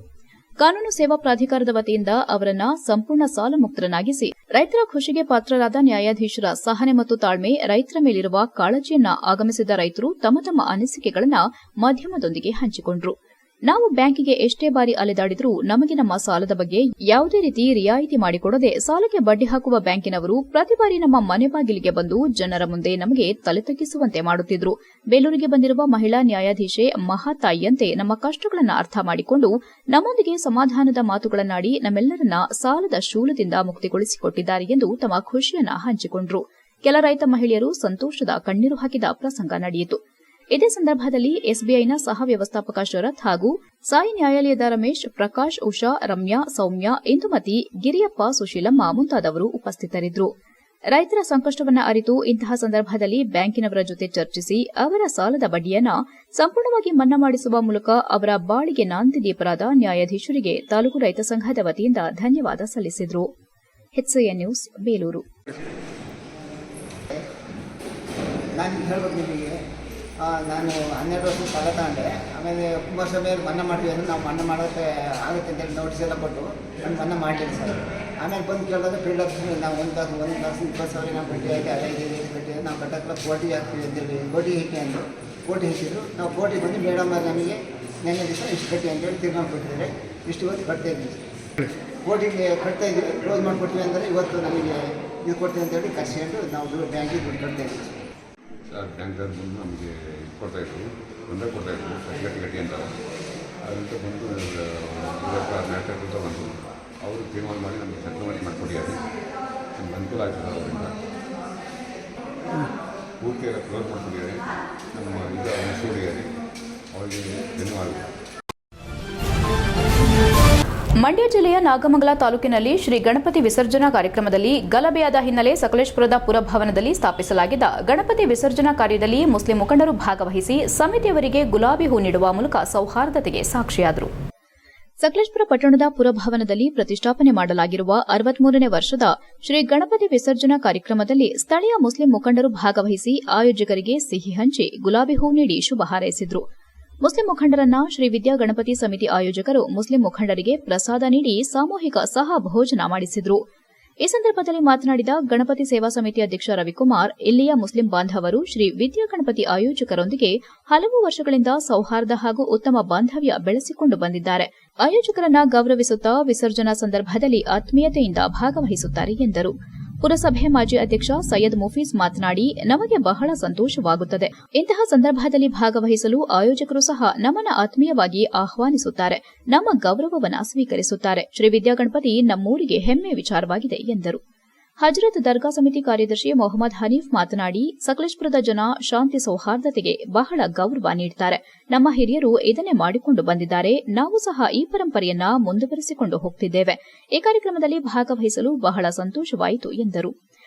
ಕಾನೂನು ಸೇವಾ ಪ್ರಾಧಿಕಾರದ ವತಿಯಿಂದ ಅವರನ್ನ ಸಂಪೂರ್ಣ ಸಾಲ ಮುಕ್ತರನ್ನಾಗಿಸಿ ರೈತರ ಖುಷಿಗೆ ಪಾತ್ರರಾದ ನ್ಯಾಯಾಧೀಶರ ಸಹನೆ ಮತ್ತು ತಾಳ್ಮೆ, ರೈತರ ಮೇಲಿರುವ ಕಾಳಜಿಯನ್ನ ಆಗಮಿಸಿದ ರೈತರು ತಮ್ಮ ತಮ್ಮ ಅನಿಸಿಕೆಗಳನ್ನು ಮಾಧ್ಯಮದೊಂದಿಗೆ ಹಂಚಿಕೊಂಡರು. ನಾವು ಬ್ಯಾಂಕಿಗೆ ಎಷ್ಟೇ ಬಾರಿ ಅಲೆದಾಡಿದರೂ ನಮಗೆ ನಮ್ಮ ಸಾಲದ ಬಗ್ಗೆ ಯಾವುದೇ ರೀತಿ ರಿಯಾಯಿತಿ ಮಾಡಿಕೊಡದೆ ಸಾಲಕ್ಕೆ ಬಡ್ಡಿ ಹಾಕುವ ಬ್ಯಾಂಕಿನವರು ಪ್ರತಿ ಬಾರಿ ನಮ್ಮ ಮನೆ ಬಾಗಿಲಿಗೆ ಬಂದು ಜನರ ಮುಂದೆ ನಮಗೆ ತಲೆ ತಗ್ಗಿಸುವಂತೆ ಮಾಡುತ್ತಿದ್ರು. ಬೇಲೂರಿಗೆ ಬಂದಿರುವ ಮಹಿಳಾ ನ್ಯಾಯಾಧೀಶೆ ಮಹಾತಾಯಿಯಂತೆ ನಮ್ಮ ಕಷ್ಟಗಳನ್ನು ಅರ್ಥ ಮಾಡಿಕೊಂಡು ನಮ್ಮೊಂದಿಗೆ ಸಮಾಧಾನದ ಮಾತುಗಳನ್ನಾಡಿ ನಮ್ಮೆಲ್ಲರನ್ನ ಸಾಲದ ಶೂಲದಿಂದ ಮುಕ್ತಿಗೊಳಿಸಿಕೊಟ್ಟಿದ್ದಾರೆ ಎಂದು ತಮ್ಮ ಖುಷಿಯನ್ನ ಹಂಚಿಕೊಂಡರು. ಕೆಲ ರೈತ ಮಹಿಳೆಯರು ಸಂತೋಷದ ಕಣ್ಣೀರು ಹಾಕಿದ ಪ್ರಸಂಗ ನಡೆಯಿತು. ಇದೇ ಸಂದರ್ಭದಲ್ಲಿ ಎಸ್ಬಿಐನ ಸಹ ವ್ಯವಸ್ಥಾಪಕ ಶರತ್ ಹಾಗೂ ಸಾಯಿ ನ್ಯಾಯಾಲಯದ ರಮೇಶ್, ಪ್ರಕಾಶ್, ಉಷಾ, ರಮ್ಯಾ, ಸೌಮ್ಯ, ಇಂದುಮತಿ, ಗಿರಿಯಪ್ಪ, ಸುಶೀಲಮ್ಮ ಮುಂತಾದವರು ಉಪಸ್ಥಿತರಿದ್ದರು. ರೈತರ ಸಂಕಷ್ಟವನ್ನು ಅರಿತು ಇಂತಹ ಸಂದರ್ಭದಲ್ಲಿ ಬ್ಯಾಂಕಿನವರ ಜೊತೆ ಚರ್ಚಿಸಿ ಅವರ ಸಾಲದ ಬಡ್ಡಿಯನ್ನ ಸಂಪೂರ್ಣವಾಗಿ ಮನ್ನಾ ಮಾಡಿಸುವ ಮೂಲಕ ಅವರ ಬಾಳಿಗೆ ನಾಂದಿ ದೀಪರಾದ ನ್ಯಾಯಾಧೀಶರಿಗೆ ತಾಲೂಕು ರೈತ ಸಂಘದ ವತಿಯಿಂದ ಧನ್ಯವಾದ ಸಲ್ಲಿಸಿದರು. HCN news, Belur. ನಾನು 12 ವರ್ಷ ಸಾಲ ತಗೊಂಡೆ. ಆಮೇಲೆ ವರ್ಷ ಮೇಲೆ ಮನ್ನಾ ಮಾಡ್ತೀವಿ ಅಂದ್ರೆ ನಾವು ಮನ್ನಾ ಮಾಡೋಕ್ಕೆ ಆಗುತ್ತೆ ಅಂತೇಳಿ ನೋಟಿಸ್ ಎಲ್ಲ ಕೊಟ್ಟು ನಾನು ಮನ್ನಾ ಮಾಡಲಿಲ್ಲ ಸರ್. ಆಮೇಲೆ ಬಂದು ಕೇಳಿದಾಗ ಫೀಲ್ಡ್ ಆಫೀಸ್ ನಾವು 1,20,000 ನಾವು ಬಡ್ಡಿ ಹಾಕಿ ಅದೇ ಕಟ್ಟಿದ್ರೆ ನಾವು ಕಟ್ಟಕ್ಕೆ ಕೋರ್ಟಿಗೆ ಹಾಕ್ತೀವಿ ಅಂತೇಳಿ ಕೋರ್ಟಿಗೆ ಹಾಕಿ ಅಂದರು. ಕೋರ್ಟಿಗೆ ಹಾಕಿದ್ರು. ನಾವು ಕೋರ್ಟಿಗೆ ಬಂದು ಮೇಡಮ್ ನಮಗೆ ನೆನ್ನೆ ದಿವಸ ಇಷ್ಟು ಕಟ್ಟಿ ಅಂತೇಳಿ ತೀರ್ಮಾನ ಕೊಟ್ಟಿದ್ದಾರೆ. ಇಷ್ಟು ಇವತ್ತು ಕಟ್ತಾ ಇದ್ದೀವಿ ಸರ್. ಕೋರ್ಟಿಗೆ ಕಟ್ತಾ ಇದ್ದೀವಿ, ಕ್ಲೋಸ್ ಮಾಡಿಕೊಡ್ತೀವಿ ಅಂದರೆ ಇವತ್ತು ನಮಗೆ ಇದು ಕೊಡ್ತೀವಿ ಅಂತೇಳಿ ಕರ್ಸ್ಕೊಂಡು ನಾವು ಬ್ಯಾಂಕಿಗೆ ದುಡ್ಡು ಕಟ್ತಾ ಇದ್ದೀವಿ ಸರ್. ಬ್ಯಾಂಕ್ದವ್ರು ಬಂದು ನಮಗೆ ಇದು ಕೊಡ್ತಾಯಿದ್ರು, ತೊಂದರೆ ಕೊಡ್ತಾಯಿದ್ರು, ಗಟ್ಟಿ ಅಂತ. ಅದರಿಂದ ಬಂದು ನ್ಯಾಷನಲ್ ಬಂದು ಅವರು ತೀರ್ಮಾನ ಮಾಡಿ ನಮಗೆ ಸೆಟಲ್ಮೆಂಟ್ ಮಾಡಿಕೊಟ್ಟಿದ್ದಾರೆ. ನಮ್ಗೆ ಅನುಕೂಲ ಆಗ್ತದೆ. ಅವರಿಂದ ಪೂರ್ತಿ ಕ್ಲೋಸ್ ಮಾಡಿಕೊಟ್ಟಿದ್ದಾರೆ. ನಮ್ಮ ಈಗ ಮೈಸೂರಿದ್ದಾರೆ, ಅವರಿಗೆ ಧನ್ಯವಾದಗಳು. ಮಂಡ್ಯ ಜಿಲ್ಲೆಯ ನಾಗಮಂಗಲ ತಾಲೂಕಿನಲ್ಲಿ ಶ್ರೀ ಗಣಪತಿ ವಿಸರ್ಜನಾ ಕಾರ್ಯಕ್ರಮದಲ್ಲಿ ಗಲಭೆಯಾದ ಹಿನ್ನೆಲೆ ಸಕಲೇಶಪುರದ ಪುರಭವನದಲ್ಲಿ ಸ್ಥಾಪಿಸಲಾಗಿದ್ದ ಗಣಪತಿ ವಿಸರ್ಜನಾ ಕಾರ್ಯದಲ್ಲಿ ಮುಸ್ಲಿಂ ಮುಖಂಡರು ಭಾಗವಹಿಸಿ ಸಮಿತಿಯವರಿಗೆ ಗುಲಾಬಿ ಹೂ ನೀಡುವ ಮೂಲಕ ಸೌಹಾರ್ದತೆಗೆ ಸಾಕ್ಷಿಯಾದರು. ಸಕಲೇಶಪುರ ಪಟ್ಟಣದ ಪುರಭವನದಲ್ಲಿ ಪ್ರತಿಷ್ಠಾಪನೆ ಮಾಡಲಾಗಿರುವ 63ನೇ ವರ್ಷದ ಶ್ರೀ ಗಣಪತಿ ವಿಸರ್ಜನಾ ಕಾರ್ಯಕ್ರಮದಲ್ಲಿ ಸ್ಥಳೀಯ ಮುಸ್ಲಿಂ ಮುಖಂಡರು ಭಾಗವಹಿಸಿ ಆಯೋಜಕರಿಗೆ ಸಿಹಿ ಹಂಚಿ ಗುಲಾಬಿ ಹೂ ನೀಡಿ ಶುಭ ಹಾರೈಸಿದರು. ಮುಸ್ಲಿಂ ಮುಖಂಡರನ್ನ ಶ್ರೀ ವಿದ್ಯಾ ಗಣಪತಿ ಸಮಿತಿ ಆಯೋಜಕರು ಮುಸ್ಲಿಂ ಮುಖಂಡರಿಗೆ ಪ್ರಸಾದ ನೀಡಿ ಸಾಮೂಹಿಕ ಸಹ ಭೋಜನ ಮಾಡಿಸಿದರು. ಈ ಸಂದರ್ಭದಲ್ಲಿ ಮಾತನಾಡಿದ ಗಣಪತಿ ಸೇವಾ ಸಮಿತಿ ಅಧ್ಯಕ್ಷ ರವಿಕುಮಾರ್, ಇಲ್ಲಿಯ ಮುಸ್ಲಿಂ ಬಾಂಧವರು ಶ್ರೀ ವಿದ್ಯಾ ಗಣಪತಿ ಆಯೋಜಕರೊಂದಿಗೆ ಹಲವು ವರ್ಷಗಳಿಂದ ಸೌಹಾರ್ದ ಹಾಗೂ ಉತ್ತಮ ಬಾಂಧವ್ಯ ಬೆಳೆಸಿಕೊಂಡು ಬಂದಿದ್ದಾರೆ. ಆಯೋಜಕರನ್ನ ಗೌರವಿಸುತ್ತಾ ವಿಸರ್ಜನಾ ಸಂದರ್ಭದಲ್ಲಿ ಆತ್ಮೀಯತೆಯಿಂದ ಭಾಗವಹಿಸುತ್ತಾರೆ ಎಂದರು. ಪುರಸಭೆ ಮಾಜಿ ಅಧ್ಯಕ್ಷ ಸೈಯದ್ ಮುಫೀಸ್ ಮಾತನಾಡಿ, ನಮಗೆ ಬಹಳ ಸಂತೋಷವಾಗುತ್ತದೆ. ಇಂತಹ ಸಂದರ್ಭದಲ್ಲಿ ಭಾಗವಹಿಸಲು ಆಯೋಜಕರು ಸಹ ನಮ್ಮನ್ನು ಆತ್ಮೀಯವಾಗಿ ಆಹ್ವಾನಿಸುತ್ತಾರೆ, ನಮ್ಮ ಗೌರವವನ್ನು ಸ್ವೀಕರಿಸುತ್ತಾರೆ. ಶ್ರೀ ವಿದ್ಯಾ ಗಣಪತಿ ನಮ್ಮೂರಿಗೆ ಹೆಮ್ಮೆ ವಿಚಾರವಾಗಿದೆ ಎಂದರು. ಹಜರತ್ ದರ್ಗಾ ಸಮಿತಿ ಕಾರ್ಯದರ್ಶಿ ಮೊಹಮ್ಮದ್ ಹನೀಫ್ ಮಾತನಾಡಿ, ಸಕಲೇಶಪುರದ ಜನ ಶಾಂತಿ ಸೌಹಾರ್ದತೆಗೆ ಬಹಳ ಗೌರವ ನೀಡುತ್ತಾರೆ. ನಮ್ಮ ಹಿರಿಯರು ಇದನ್ನೇ ಮಾಡಿಕೊಂಡು ಬಂದಿದ್ದಾರೆ. ನಾವು ಸಹ ಈ ಪರಂಪರೆಯನ್ನ ಮುಂದುವರೆಸಿಕೊಂಡು ಹೋಗುತ್ತಿದ್ದೇವೆ. ಈ ಕಾರ್ಯಕ್ರಮದಲ್ಲಿ ಭಾಗವಹಿಸಲು ಬಹಳ ಸಂತೋಷವಾಯಿತು ಎಂದರು.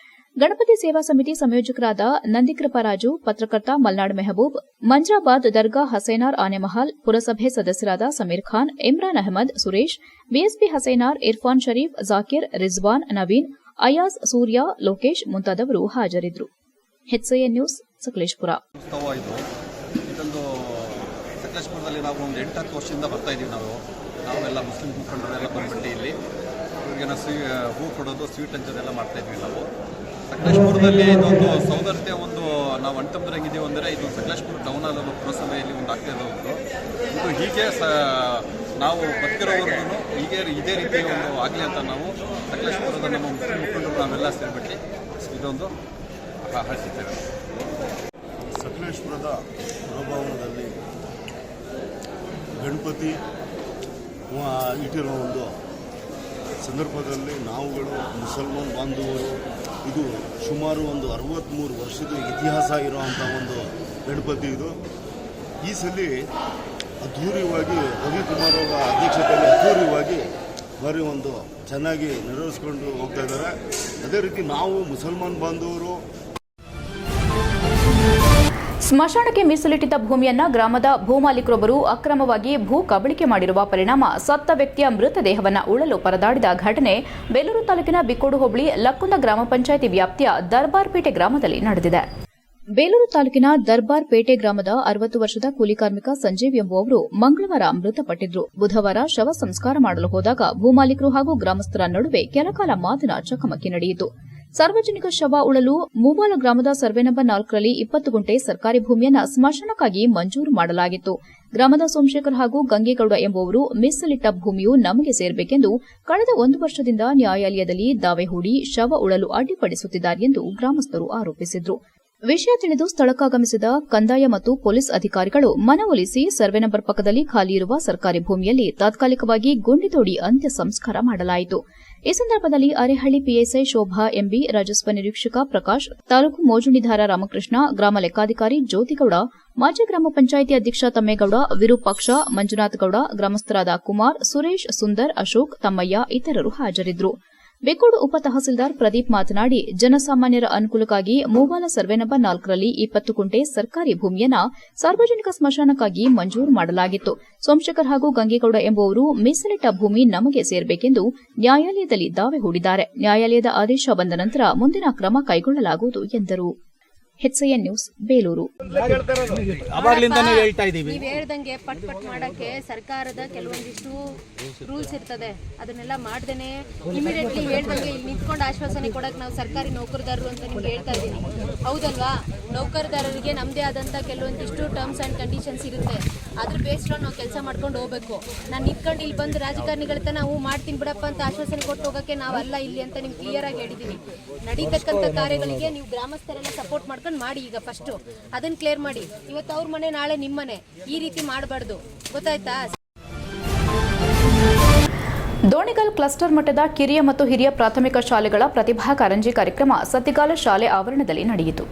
ಗಣಪತಿ ಸೇವಾ ಸಮಿತಿ ಸಂಯೋಜಕರಾದ ನಂದಿಕೃಪರಾಜು, ಪತ್ರಕರ್ತ ಮಲ್ನಾಡ್ ಮೆಹಬೂಬ್, ಮಂಜ್ರಾಬಾದ್ ದರ್ಗಾ ಹಸೈನಾರ್ ಆನೆಮಹಾಲ್, ಪುರಸಭೆ ಸದಸ್ಯರಾದ ಸಮೀರ್ ಖಾನ್, ಇಮ್ರಾನ್ ಅಹಮದ್, ಸುರೇಶ್, ಬಿಎಸ್ಪಿ ಹಸೈನಾರ್, ಇರ್ಫಾನ್ ಶರೀಫ್, ಜಾಕಿರ್, ರಿಜ್ವಾನ್, ನವೀನ್, ಅಯಾಜ್, ಸೂರ್ಯ, ಲೋಕೇಶ್ ಮುಂತಾದವರು ಹಾಜರಿದ್ದರು. HCN news, Sakleshpur. ಇದೊಂದು ಸಕಲೇಶಪುರದಲ್ಲಿ ನಾವು ಒಂದು 8-10 ವರ್ಷದಿಂದ ಬರ್ತಾ ಇದ್ದೀವಿ. ನಾವೆಲ್ಲ ಮುಸ್ಲಿಂ ಮುಖಂಡರೆಲ್ಲ ಬಂದ್ಬಿಟ್ಟು ಇಲ್ಲಿ ಇವರಿಗೆ ಹೂ ಕೊಡೋದು, ಸ್ವೀಟ್ ಹಂಚೋದೆಲ್ಲ ಮಾಡ್ತಾ ಇದ್ವಿ. ನಾವು ಸಕಲೇಶಪುರದಲ್ಲಿ ಇದೊಂದು ಸೌದರ್ತೆ ಒಂದು ನಾವು ಅಂಟಂದ್ರಂಗಿದ್ದೀವಿ ಅಂದರೆ ಇದು ಸಕಲೇಶಪುರ ಟೌನ್ ಹಾಲ್ ಪುರಸಭೆಯಲ್ಲಿ ಒಂದು ಆಗ್ತಾ ಇರೋದು. ಇದು ಹೀಗೆ ನಾವು ಬದುಕಿರೋವರೆಗೂ ಇದೇ ರೀತಿ ಒಂದು ಆಗಲಿ ಅಂತ ನಾವು ಸಕಲೇಶಪುರದ ನಮ್ಮ ಮುಸ್ಲಿಂ ಮುಖಂಡರು ನಾವೆಲ್ಲ ಸೇರಿಬಿಟ್ಟು ಇದೊಂದು ಹಾರಿಸುತ್ತೇವೆ. ಸಕಲೇಶಪುರದ ಪುರಭವನದಲ್ಲಿ ಗಣಪತಿ ಇಟ್ಟಿರೋ ಒಂದು ಸಂದರ್ಭದಲ್ಲಿ ನಾವುಗಳು ಮುಸಲ್ಮಾನ್ ಬಾಂಧವರು ಇದು ಸುಮಾರು ಒಂದು 63 ವರ್ಷದ ಇತಿಹಾಸ ಇರೋವಂಥ ಒಂದು ಗಣಪತಿ ಇದು. ಈ ಸಲ ಅದ್ಧೂರಿಯಾಗಿ ರವಿಕುಮಾರ್ ಅವರ ಅಧ್ಯಕ್ಷತೆಯಲ್ಲಿ ಅದ್ಧೂರಿಯಾಗಿ ಬಾರಿ ಒಂದು ಚೆನ್ನಾಗಿ ನೆರವೇರಿಸ್ಕೊಂಡು ಹೋಗ್ತಾ ಇದ್ದಾರೆ. ಅದೇ ರೀತಿ ನಾವು ಮುಸಲ್ಮಾನ್ ಬಾಂಧವರು ಸ್ಮಶಾನಕ್ಕೆ ಮೀಸಲಿಟ್ಟಿದ್ದ ಭೂಮಿಯನ್ನ ಗ್ರಾಮದ ಭೂಮಾಲೀಕರೊಬ್ಬರು ಅಕ್ರಮವಾಗಿ ಭೂ ಕಬಳಿಕೆ ಮಾಡಿರುವ ಪರಿಣಾಮ ಸತ್ತ ವ್ಯಕ್ತಿಯ ಮೃತದೇಹವನ್ನು ಉಳಲು ಪರದಾಡಿದ ಘಟನೆ ಬೇಲೂರು ತಾಲೂಕಿನ ಬಿಕ್ಕೋಡು ಹೋಬಳಿ ಲಕ್ಕುಂದ ಗ್ರಾಮ ಪಂಚಾಯಿತಿ ವ್ಯಾಪ್ತಿಯ ದರ್ಬಾರ್ಪೇಟೆ ಗ್ರಾಮದಲ್ಲಿ ನಡೆದಿದೆ. ಬೇಲೂರು ತಾಲೂಕಿನ ದರ್ಬಾರ್ಪೇಟೆ ಗ್ರಾಮದ 60 ವರ್ಷದ ಕೂಲಿ ಕಾರ್ಮಿಕ ಸಂಜೀವ್ ಎಂಬುವವರು ಮಂಗಳವಾರ ಮೃತಪಟ್ಟಿದ್ರು. ಬುಧವಾರ ಶವ ಸಂಸ್ಕಾರ ಮಾಡಲು ಹೋದಾಗ ಭೂಮಾಲೀಕರು ಹಾಗೂ ಗ್ರಾಮಸ್ಥರ ನಡುವೆ ಕೆಲಕಾಲ ಮಾತಿನ ಚಕಮಕಿ ನಡೆಯಿತು. ಸಾರ್ವಜನಿಕ ಶವ ಉಳಲು ಮೂವಾಲ ಗ್ರಾಮದ ಸರ್ವೆ ನಂಬರ್ 4ರಲ್ಲಿ 20 ಗುಂಟೆ ಸರ್ಕಾರಿ ಭೂಮಿಯನ್ನು ಸ್ಮಶಾನಕ್ಕಾಗಿ ಮಂಜೂರು ಮಾಡಲಾಗಿತ್ತು. ಗ್ರಾಮದ ಸೋಮಶೇಖರ್ ಹಾಗೂ ಗಂಗೇಗೌಡ ಎಂಬುವರು ಮೀಸಲಿಟ್ಟ ಭೂಮಿಯು ನಮಗೆ ಸೇರಬೇಕೆಂದು ಕಳೆದ 1 ವರ್ಷದಿಂದ ನ್ಯಾಯಾಲಯದಲ್ಲಿ ದಾವೆ ಹೂಡಿ ಶವ ಉಳಲು ಅಡ್ಡಿಪಡಿಸುತ್ತಿದ್ದಾರೆ ಎಂದು ಗ್ರಾಮಸ್ಥರು ಆರೋಪಿಸಿದರು. ವಿಷಯ ತಿಳಿದು ಸ್ಥಳಕ್ಕಾಗಮಿಸಿದ ಕಂದಾಯ ಮತ್ತು ಪೊಲೀಸ್ ಅಧಿಕಾರಿಗಳು ಮನವೊಲಿಸಿ ಸರ್ವೆ ನಂಬರ್ ಪಕ್ಕದಲ್ಲಿ ಖಾಲಿಯಿರುವ ಸರ್ಕಾರಿ ಭೂಮಿಯಲ್ಲಿ ತಾತ್ಕಾಲಿಕವಾಗಿ ಗುಂಡಿ ತೋಡಿ ಅಂತ್ಯ ಸಂಸ್ಕಾರ ಮಾಡಲಾಯಿತು. ಈ ಸಂದರ್ಭದಲ್ಲಿ ಅರೆಹಳ್ಳಿ ಪಿಎಸ್ಐ ಶೋಭಾ ಎಂಬಿ, ರಾಜಸ್ವ ನಿರೀಕ್ಷಕ ಪ್ರಕಾಶ್, ತಾಲೂಕು ಮೋಜುಣಿದಾರ ರಾಮಕೃಷ್ಣ, ಗ್ರಾಮ ಲೆಕ್ಕಾಧಿಕಾರಿ ಜ್ಯೋತಿಗೌಡ, ಮಾಜಿ ಗ್ರಾಮ ಪಂಚಾಯಿತಿ ಅಧ್ಯಕ್ಷ ತಮ್ಮೇಗೌಡ, ವಿರೂಪಾಕ್ಷ, ಮಂಜುನಾಥ್ ಗೌಡ, ಗ್ರಾಮಸ್ಥರಾದ ಕುಮಾರ್, ಸುರೇಶ್, ಸುಂದರ್, ಅಶೋಕ್, ತಮ್ಮಯ್ಯ ಇತರರು ಹಾಜರಿದ್ದರು. ಬೇಕೋಡು ಉಪ ತಹಸೀಲ್ದಾರ್ ಪ್ರದೀಪ್ ಮಾತನಾಡಿ, ಜನಸಾಮಾನ್ಯರ ಅನುಕೂಲಕ್ಕಾಗಿ ಮೂವಾಲ ಸರ್ವೆ ನಂಬರ್ 4ರಲ್ಲಿ 20 ಗುಂಟೆ ಸರ್ಕಾರಿ ಭೂಮಿಯನ್ನು ಸಾರ್ವಜನಿಕ ಸ್ಮಶಾನಕ್ಕಾಗಿ ಮಂಜೂರು ಮಾಡಲಾಗಿತ್ತು. ಸೋಮಶೇಖರ್ ಹಾಗೂ ಗಂಗೇಗೌಡ ಎಂಬುವರು ಮೀಸಲಿಟ್ಟ ಭೂಮಿ ನಮಗೆ ಸೇರಬೇಕೆಂದು ನ್ಯಾಯಾಲಯದಲ್ಲಿ ದಾವೆ ಹೂಡಿದ್ದಾರೆ. ನ್ಯಾಯಾಲಯದ ಆದೇಶ ಬಂದ ನಂತರ ಮುಂದಿನ ಕ್ರಮ ಕೈಗೊಳ್ಳಲಾಗುವುದು ಎಂದರು. HCN news, Belur. ನೀವು ಹೇಳ್ದಂಗೆ ಪಟ್ ಮಾಡಕ್ಕೆ ಸರ್ಕಾರದ ಕೆಲವೊಂದಿಷ್ಟು ರೂಲ್ಸ್ ಇರ್ತದೆ. ಅದನ್ನೆಲ್ಲ ಮಾಡ್ದೇನೆ ಇಮಿಡಿಯೇಟ್ಲಿ ಹೇಳ್ದಂಗೆ ಇಲ್ಲಿ ನಿಂತ್ಕೊಂಡು ಆಶ್ವಾಸನೆ ಕೊಡಕ್ಕೆ ನಾವು ಸರ್ಕಾರಿ ನೌಕರದಾರರು ಅಂತ ನಿಮ್ಗೆ ಹೇಳ್ತಾ ಇದ್ದೀನಿ, ಹೌದಲ್ವಾ? ನೌಕರದಾರರಿಗೆ ನಮ್ಮದೇ ಆದಂಥ ಕೆಲವೊಂದಿಷ್ಟು ಟರ್ಮ್ಸ್ ಆ್ಯಂಡ್ ಕಂಡೀಷನ್ಸ್ ಇರುತ್ತೆ. ಅದ್ರ ಬೇಸ್ಡ್ ನಾವು ಕೆಲಸ ಮಾಡ್ಕೊಂಡು ಹೋಗಬೇಕು. ನಾನು ನಿಂತ್ಕೊಂಡು ಇಲ್ಲಿ ಬಂದು ರಾಜಕಾರಣಿಗಳ ಹತ್ರ ನಾವು ಮಾಡ್ತೀನಿ ಬಿಡಪ್ಪ ಅಂತ ಆಶ್ವಾಸನೆ ಕೊಟ್ಟು ಹೋಗೋಕ್ಕೆ ನಾವಲ್ಲ ಇಲ್ಲಿ ಅಂತ ನಿಮ್ಗೆ ಕ್ಲಿಯರ್ ಆಗಿ ಹೇಳಿದ್ದೀವಿ. ನಡೀತಕ್ಕಂಥ ಕಾರ್ಯಗಳಿಗೆ ನೀವು ಗ್ರಾಮಸ್ಥರೆಲ್ಲ ಸಪೋರ್ಟ್ ಮಾಡ್ಕೊಂಡು ಮಾಡಿ. ಈಗ ಫಸ್ಟು ಅದನ್ನು ಕ್ಲಿಯರ್ ಮಾಡಿ. ಇವತ್ತು ಅವ್ರ ಮನೆ, ನಾಳೆ ನಿಮ್ಮ ಮನೆ, ಈ ರೀತಿ ಮಾಡಬಾರ್ದು. ಗೊತ್ತಾಯ್ತಾ? ದೋಣಿಗಲ್ ಕ್ಲಸ್ಟರ್ ಮಟ್ಟದ ಕಿರಿಯ ಮತ್ತು ಹಿರಿಯ ಪ್ರಾಥಮಿಕ ಶಾಲೆಗಳ ಪ್ರತಿಭಾ ಕಾರಂಜಿ ಕಾರ್ಯಕ್ರಮ ಸದ್ದಿಗಾಲ ಶಾಲೆ ಆವರಣದಲ್ಲಿ ನಡೆಯಿತು.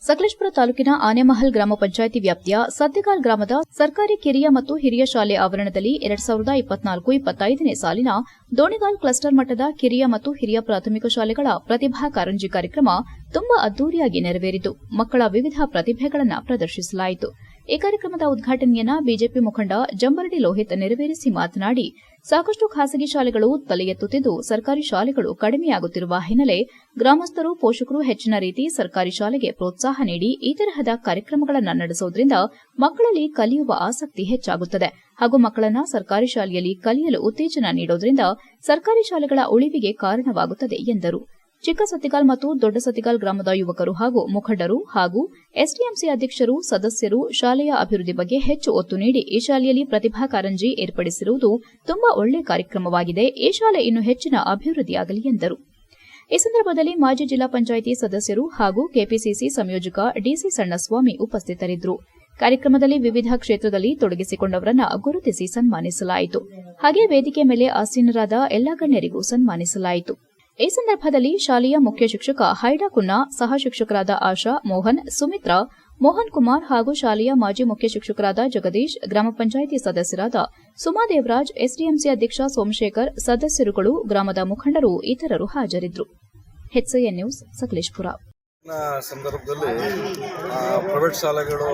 ಸಕಲೇಶಪುರ ತಾಲೂಕಿನ ಆನೆಮಹಲ್ ಗ್ರಾಮ ಪಂಚಾಯಿತಿ ವ್ಯಾಪ್ತಿಯ ಸದ್ದಿಗಾಲ್ ಗ್ರಾಮದ ಸರ್ಕಾರಿ ಕಿರಿಯ ಮತ್ತು ಹಿರಿಯ ಶಾಲೆ ಆವರಣದಲ್ಲಿ 2024-25ನೇ ಸಾಲಿನ ದೋಣಿಗಾಲ್ ಕ್ಲಸ್ಟರ್ ಮಟ್ಟದ ಕಿರಿಯ ಮತ್ತು ಹಿರಿಯ ಪ್ರಾಥಮಿಕ ಶಾಲೆಗಳ ಪ್ರತಿಭಾ ಕಾರಂಜಿ ಕಾರ್ಯಕ್ರಮ ತುಂಬಾ ಅದ್ದೂರಿಯಾಗಿ ನೆರವೇರಿತು. ಮಕ್ಕಳ ವಿವಿಧ ಪ್ರತಿಭೆಗಳನ್ನು ಪ್ರದರ್ಶಿಸಲಾಯಿತು. ಈ ಕಾರ್ಯಕ್ರಮದ ಉದ್ಘಾಟನೆಯನ್ನ ಬಿಜೆಪಿ ಮುಖಂಡ ಜಂಬರಡಿ ಲೋಹಿತ್ ನೆರವೇರಿಸಿ ಮಾತನಾಡಿ, ಸಾಕಷ್ಟು ಖಾಸಗಿ ಶಾಲೆಗಳು ತಲೆ ಎತ್ತುತ್ತಿದ್ದು ಸರ್ಕಾರಿ ಶಾಲೆಗಳು ಕಡಿಮೆಯಾಗುತ್ತಿರುವ ಹಿನ್ನೆಲೆ ಗ್ರಾಮಸ್ಥರು, ಪೋಷಕರು ಹೆಚ್ಚಿನ ರೀತಿ ಸರ್ಕಾರಿ ಶಾಲೆಗೆ ಪ್ರೋತ್ಸಾಹ ನೀಡಿ ಈ ತರಹದ ಕಾರ್ಯಕ್ರಮಗಳನ್ನು ನಡೆಸುವುದರಿಂದ ಮಕ್ಕಳಲ್ಲಿ ಕಲಿಯುವ ಆಸಕ್ತಿ ಹೆಚ್ಚಾಗುತ್ತದೆ ಹಾಗೂ ಮಕ್ಕಳನ್ನು ಸರ್ಕಾರಿ ಶಾಲೆಯಲ್ಲಿ ಕಲಿಯಲು ಉತ್ತೇಜನ ನೀಡುವುದರಿಂದ ಸರ್ಕಾರಿ ಶಾಲೆಗಳ ಉಳಿವಿಗೆ ಕಾರಣವಾಗುತ್ತದೆ ಎಂದರು. ಚಿಕ್ಕ ಸತ್ತಿಗಾಲ್ ಮತ್ತು ದೊಡ್ಡ ಸತ್ತಿಗಾಲ್ ಗ್ರಾಮದ ಯುವಕರು ಹಾಗೂ ಮುಖಂಡರು ಹಾಗೂ ಎಸ್ಡಿಎಂಸಿ ಅಧ್ಯಕ್ಷರು, ಸದಸ್ಯರು ಶಾಲೆಯ ಅಭಿವೃದ್ಧಿ ಬಗ್ಗೆ ಹೆಚ್ಚು ಒತ್ತು ನೀಡಿ ಈ ಶಾಲೆಯಲ್ಲಿ ಪ್ರತಿಭಾ ಕಾರಂಜಿ ಏರ್ಪಡಿಸಿರುವುದು ತುಂಬಾ ಒಳ್ಳೆಯ ಕಾರ್ಯಕ್ರಮವಾಗಿದೆ. ಈ ಶಾಲೆ ಇನ್ನೂ ಹೆಚ್ಚಿನ ಅಭಿವೃದ್ಧಿಯಾಗಲಿ ಎಂದರು. ಈ ಸಂದರ್ಭದಲ್ಲಿ ಮಾಜಿ ಜಿಲ್ಲಾ ಪಂಚಾಯಿತಿ ಸದಸ್ಯರು ಹಾಗೂ ಕೆಪಿಸಿಸಿ ಸಂಯೋಜಕ ಡಿಸಿ ಸಣ್ಣಸ್ವಾಮಿ ಉಪಸ್ಥಿತರಿದ್ದರು. ಕಾರ್ಯಕ್ರಮದಲ್ಲಿ ವಿವಿಧ ಕ್ಷೇತ್ರದಲ್ಲಿ ತೊಡಗಿಸಿಕೊಂಡವರನ್ನು ಗುರುತಿಸಿ ಸನ್ಮಾನಿಸಲಾಯಿತು. ಹಾಗೆ ವೇದಿಕೆ ಮೇಲೆ ಆಸೀನರಾದ ಎಲ್ಲಾ ಗಣ್ಯರಿಗೂ ಸನ್ಮಾನಿಸಲಾಯಿತು. ಈ ಸಂದರ್ಭದಲ್ಲಿ ಶಾಲೆಯ ಮುಖ್ಯ ಶಿಕ್ಷಕ ಹೈಡಾ ಕುನ್ನಾ, ಸಹ ಶಿಕ್ಷಕರಾದ ಆಶಾ, ಮೋಹನ್, ಸುಮಿತ್ರಾ, ಮೋಹನ್ ಕುಮಾರ್ ಹಾಗೂ ಶಾಲೆಯ ಮಾಜಿ ಮುಖ್ಯ ಶಿಕ್ಷಕರಾದ ಜಗದೀಶ್, ಗ್ರಾಮ ಪಂಚಾಯಿತಿ ಸದಸ್ಯರಾದ ಸುಮಾ ದೇವರಾಜ್, ಎಸ್ಡಿಎಂಸಿ ಅಧ್ಯಕ್ಷ ಸೋಮಶೇಖರ್, ಸದಸ್ಯರುಗಳು, ಗ್ರಾಮದ ಮುಖಂಡರು ಇತರರು ಹಾಜರಿದ್ದರು. HCN news, Sakleshpur. ಸಂದರ್ಭದಲ್ಲಿ ಪ್ರೈವೇಟ್ ಶಾಲೆಗಳು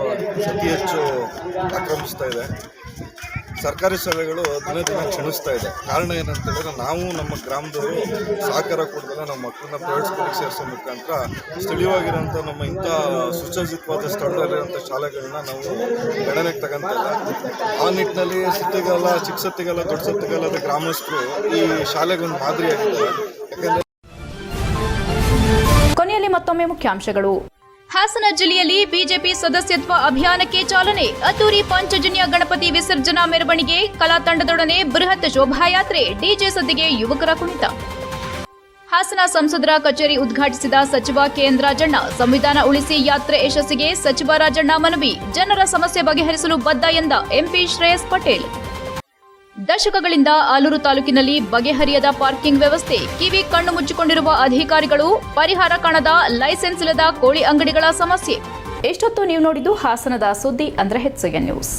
ಅತಿ ಹೆಚ್ಚು ಆಕ್ರಮಿಸ್ತಾ ಇದೆ. ಸರ್ಕಾರಿ ಶಾಲೆಗಳು ದಿನೇ ದಿನ ಕ್ಷಣಿಸ್ತಾ ಇದೆ. ಕಾರಣ ಏನಂತೇಳಿದ್ರೆ, ನಾವು ನಮ್ಮ ಗ್ರಾಮದವರು ಸಹಕಾರ ಕೊಡ್ತಾರೆ ನಮ್ಮ ಮಕ್ಕಳನ್ನ ಪ್ರೈವೇಟ್ ಸ್ಕೂಲಿಗೆ ಸೇರಿಸೋ ಮುಖಾಂತರ ಸ್ಥಳೀಯವಾಗಿರೋಂಥ ನಮ್ಮ ಇಂಥ ಸುಸಜ್ಜಿತವಾದ ಸ್ಥಳದಲ್ಲಿರೋಂಥ ಶಾಲೆಗಳನ್ನ ನಾವು ಗಣನೆಗೆ ತಗೊಂತಿಲ್ಲ. ಆ ನಿಟ್ಟಿನಲ್ಲಿ ಸತ್ತಿಗಾಲ, ಚಿಕ್ಕ ಸತ್ತಿಗಾಲ, ದೊಡ್ಡ ಸತ್ತಿಗಾಲದ ಗ್ರಾಮಸ್ಥರು ಈ ಶಾಲೆಗೆ ಒಂದು ಮಾದರಿಯಾಗಿದ್ದಾರೆ. ಯಾಕಂದರೆ ಕೊನೆಯಲ್ಲಿ ಮತ್ತೊಮ್ಮೆ ಮುಖ್ಯಾಂಶಗಳು. ಹಾಸನ ಜಿಲ್ಲೆಯಲ್ಲಿ ಬಿಜೆಪಿ ಸದಸ್ಯತ್ವ ಅಭಿಯಾನಕ್ಕೆ ಚಾಲನೆ. ಅದ್ದೂರಿ ಪಂಚಜನ್ಯ ಗಣಪತಿ ವಿಸರ್ಜನಾ ಮೆರವಣಿಗೆ, ಕಲಾ ತಂಡದೊಡನೆ ಬೃಹತ್ ಶೋಭಾಯಾತ್ರೆ, ಡಿಜೆ ಸದ್ದಿಗೆ ಯುವಕರ ಕುಣಿತ. ಹಾಸನ ಸಂಸದರ ಕಚೇರಿ ಉದ್ಘಾಟಿಸಿದ ಸಚಿವ ಕೆಎನ್ ರಾಜಣ್ಣ. ಸಂವಿಧಾನ ಉಳಿಸಿ ಯಾತ್ರೆ ಯಶಸ್ಸಿಗೆ ಸಚಿವ ರಾಜಣ್ಣ ಮನವಿ. ಜನರ ಸಮಸ್ಯೆ ಬಗೆಹರಿಸಲು ಬದ್ಧ ಎಂದ ಎಂಪಿ ಶ್ರೇಯಸ್ ಪಟೇಲ್. ದಶಕಗಳಿಂದ ಆಲೂರು ತಾಲೂಕಿನಲ್ಲಿ ಬಗೆಹರಿಯದ ಪಾರ್ಕಿಂಗ್ ವ್ಯವಸ್ಥೆ. ಕಿವಿ ಕಣ್ಣು ಮುಚ್ಚಿಕೊಂಡಿರುವ ಅಧಿಕಾರಿಗಳು. ಪರಿಹಾರ ಕಾಣದ ಲೈಸೆನ್ಸ್ ಇಲ್ಲದ ಕೋಳಿ ಅಂಗಡಿಗಳ ಸಮಸ್ಯೆ. ಎಷ್ಟೊತ್ತು ನೀವು ನೋಡಿದ್ದು ಹಾಸನದ ಸುದ್ದಿ ಅಂದ್ರೆ HCN ನ್ಯೂಸ್.